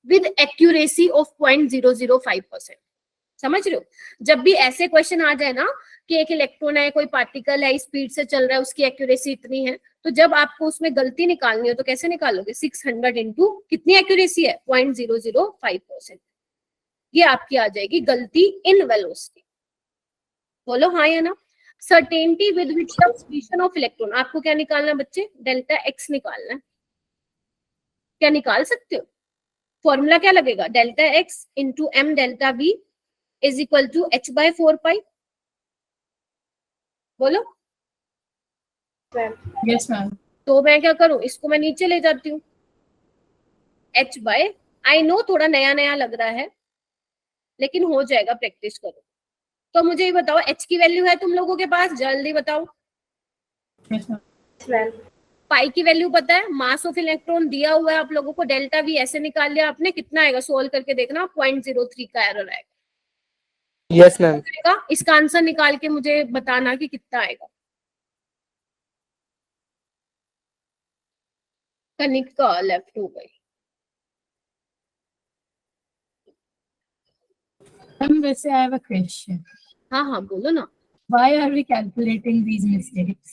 विद एक्यूरेसी ऑफ 0.005%। समझ रहे हो? जब भी ऐसे क्वेश्चन आ जाए ना कि एक इलेक्ट्रॉन है, कोई पार्टिकल है, स्पीड से चल रहा है, उसकी एक्यूरेसी इतनी है, तो जब आपको उसमें गलती निकालनी हो तो कैसे निकालोगे, 600 इंटू कितनी एक्यूरेसी है, 0.005%। ये आपकी आ जाएगी गलती इन वेलोसिटी। बोलो हाँ या ना? Certainty with which the position of electron, आपको क्या निकालना है बच्चे, डेल्टा एक्स निकालना है। क्या निकाल सकते हो? फॉर्मूला क्या लगेगा, delta x into m delta v is equal to h/4 pi. बोलो। Yes ma'am. तो मैं क्या करूं, इसको मैं नीचे ले जाती हूँ, h/, आई नो थोड़ा नया नया लग रहा है लेकिन हो जाएगा, प्रैक्टिस करो। तो मुझे ये बताओ h की वैल्यू है तुम लोगों के पास, जल्दी बताओ। Yes ma'am. पाई की वैल्यू पता है, मास ऑफ इलेक्ट्रॉन दिया हुआ है आप लोगों को, डेल्टा वी ऐसे निकाल लिया आपने, कितना आएगा सोल्व करके देखना, 0.03 का एरर आएगा। Yes, ma'am. इसका आंसर निकाल के मुझे बताना कि कितना आएगा। कनिका लेफ्ट हो गई। मैम वैसे आई हैव अ क्वेश्चन, हाँ हाँ बोलो ना। Why are we calculating these mistakes?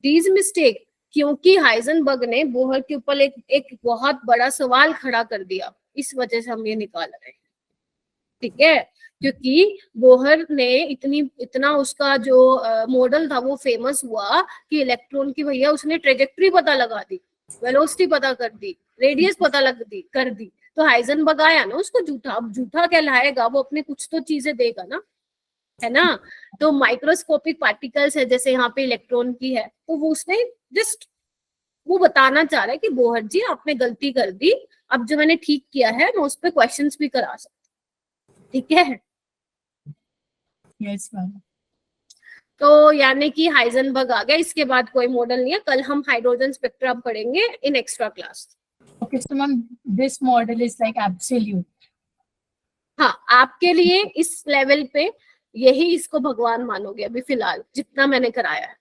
These mistake, क्योंकि हाइजेनबर्ग ने बोहर के ऊपर एक बहुत बड़ा सवाल खड़ा कर दिया, इस वजह से हम ये निकाल रहे हैं। ठीक है, क्योंकि बोहर ने इतना उसका जो मॉडल था वो फेमस हुआ कि इलेक्ट्रॉन की भैया उसने ट्रेजेक्टरी पता लगा दी, वेलोसिटी पता कर दी, रेडियस पता कर दी। तो हाइजेनबर्ग आया ना उसको झूठा, अब झूठा कहलाएगा, वो अपने कुछ तो चीजें देगा ना, है ना। तो माइक्रोस्कोपिक पार्टिकल्स है, जैसे यहाँ पे इलेक्ट्रॉन की है, तो वो उसने जस्ट वो बताना चाह रहा है कि बोहर जी आपने गलती कर दी, अब जो मैंने ठीक किया है मैं उस पर क्वेश्चंस भी करा सकती। ठीक है, यस मैम। तो यानी कि हाइजेनबर्ग आ गया, इसके बाद कोई मॉडल नहीं है। कल हम हाइड्रोजन स्पेक्ट्रम पढ़ेंगे in extra class. Okay so ma'am this model is like absolute. हाँ, आपके लिए इस लेवल पे यही इसको भगवान मानोगे अभी फिलहाल, जितना मैंने कराया है।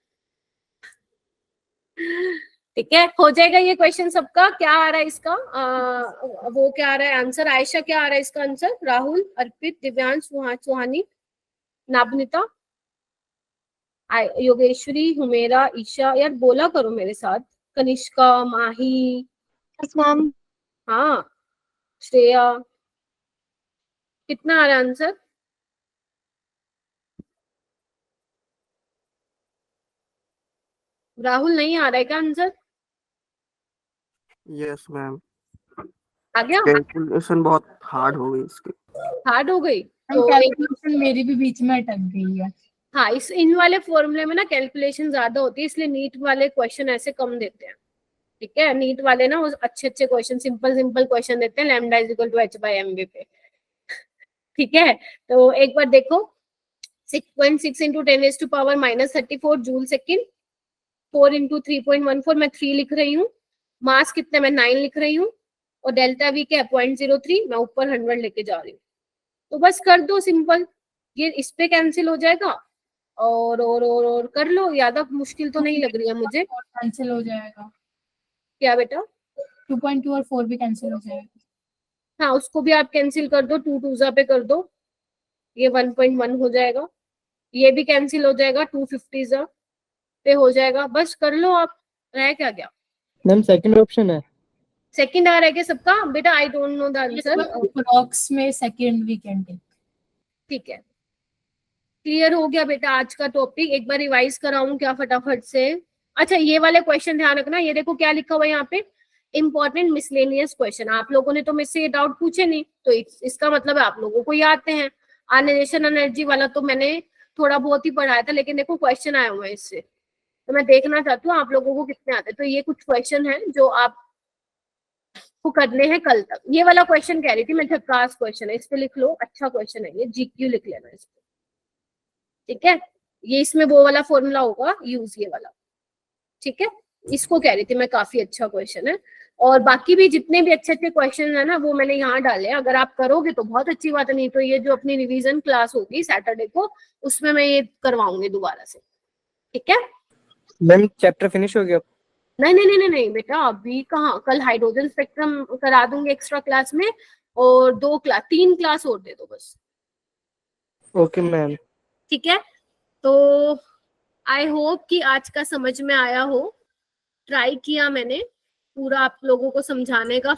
ठीक है, हो जाएगा ये क्वेश्चन सबका। क्या आ रहा है इसका वो क्या आ रहा है आंसर? आयशा क्या आ रहा है इसका आंसर? राहुल, अर्पित, दिव्यांश, सुहानी, नाबनिता, योगेश्वरी, हुमेरा, ईशा, यार बोला करो मेरे साथ, कनिष्का, माही, यस मैम। हाँ, श्रेया, कितना आ रहा है आंसर? राहुल नहीं आ रहा है क्या आंसर? यस मैम, आ गया? कैलकुलेशन बहुत हार्ड हो गई इसकी। हार्ड हो गई मैम तो कैलकुलेशन मेरी भी बीच में अटक गई है। हाँ, इन वाले फॉर्मूले में ना कैलकुलेशन ज्यादा होती है, इसलिए नीट वाले क्वेश्चन ऐसे कम देते हैं। ठीक है, नीट वाले ना वो अच्छे क्वेश्चन, सिंपल क्वेश्चन देते हैं lambda is equal to h/mv पे। ठीक है, तो एक बार देखो, 6.6 इंटू 10⁻⁻34 जूल सेकेंड, 4 इंटू 3.14, मैं 3 लिख रही हूँ, मास कितने मैं 9 लिख रही हूँ, और डेल्टा वी क्या 0.03, मैं ऊपर 100 लेके जा रही हूँ। तो बस कर दो सिंपल, ये इस पे कैंसिल हो जाएगा, और कर लो, ज्यादा मुश्किल तो नहीं लग रही है मुझे। कैंसिल हो जाएगा, क्या बेटा? 2.2 और 4 भी कैंसिल हो जाएगा। हाँ, उसको भी आप कैंसिल कर दो, 2 2 पे कर दो, ये 1.1 हो जाएगा, ये भी कैंसिल हो जाएगा, 250 पे हो जाएगा, बस कर लो आप। रह क्या गया? मैम सेकंड ऑप्शन है। सेकंड आ रहा है क्या सबका? बेटा I don't know the answer. Approx में सेकंड वी कैन टेक। ठीक है, क्लियर हो गया बेटा आज का टॉपिक? एक बार रिवाइज कराऊं क्या फटाफट से? अच्छा, ये वाले क्वेश्चन ध्यान रखना, ये देखो क्या लिखा हुआ है यहाँ पे, इंपॉर्टेंट मिसलेनियस क्वेश्चन। आप लोगों ने तो मुझसे ये डाउट पूछे नहीं, तो इसका मतलब है आप लोगों को ये आते हैं। आयनाइजेशन एनर्जी वाला तो मैंने थोड़ा बहुत ही पढ़ाया था, लेकिन देखो क्वेश्चन आए हुए हैं इससे, तो मैं देखना चाहती हूँ आप लोगों को कितने आते हैं। तो ये कुछ क्वेश्चन है जो आप को करने हैं कल तक। ये वाला क्वेश्चन कह रही थी मैं, झक्कास क्वेश्चन है, इस पे लिख लो, अच्छा क्वेश्चन है ये, जीक्यू लिख लेना इस पे। ठीक है, ये इसमें वो वाला फॉर्मूला होगा यूज, ये वाला। ठीक है, इसको कह रही थी मैं, काफी अच्छा क्वेश्चन है। और बाकी भी जितने भी अच्छे क्वेश्चन है ना, वो मैंने यहाँ डाले हैं, अगर आप करोगे तो बहुत अच्छी बात है, नहीं तो ये जो अपनी रिवीजन क्लास होगी सैटरडे को, उसमें मैं ये करवाऊंगी दोबारा से। ठीक है, मैम चैप्टर फिनिश हो गया। नहीं नहीं नहीं नहीं नहीं बेटा, अभी कहाँ, कल हाइड्रोजन स्पेक्ट्रम करा दूंगी एक्स्ट्रा क्लास में, और 3 क्लास और दे दो बस। Okay ma'am. ठीक है, तो आई होप कि आज का समझ में आया हो, ट्राई किया मैंने पूरा आप लोगों को समझाने का।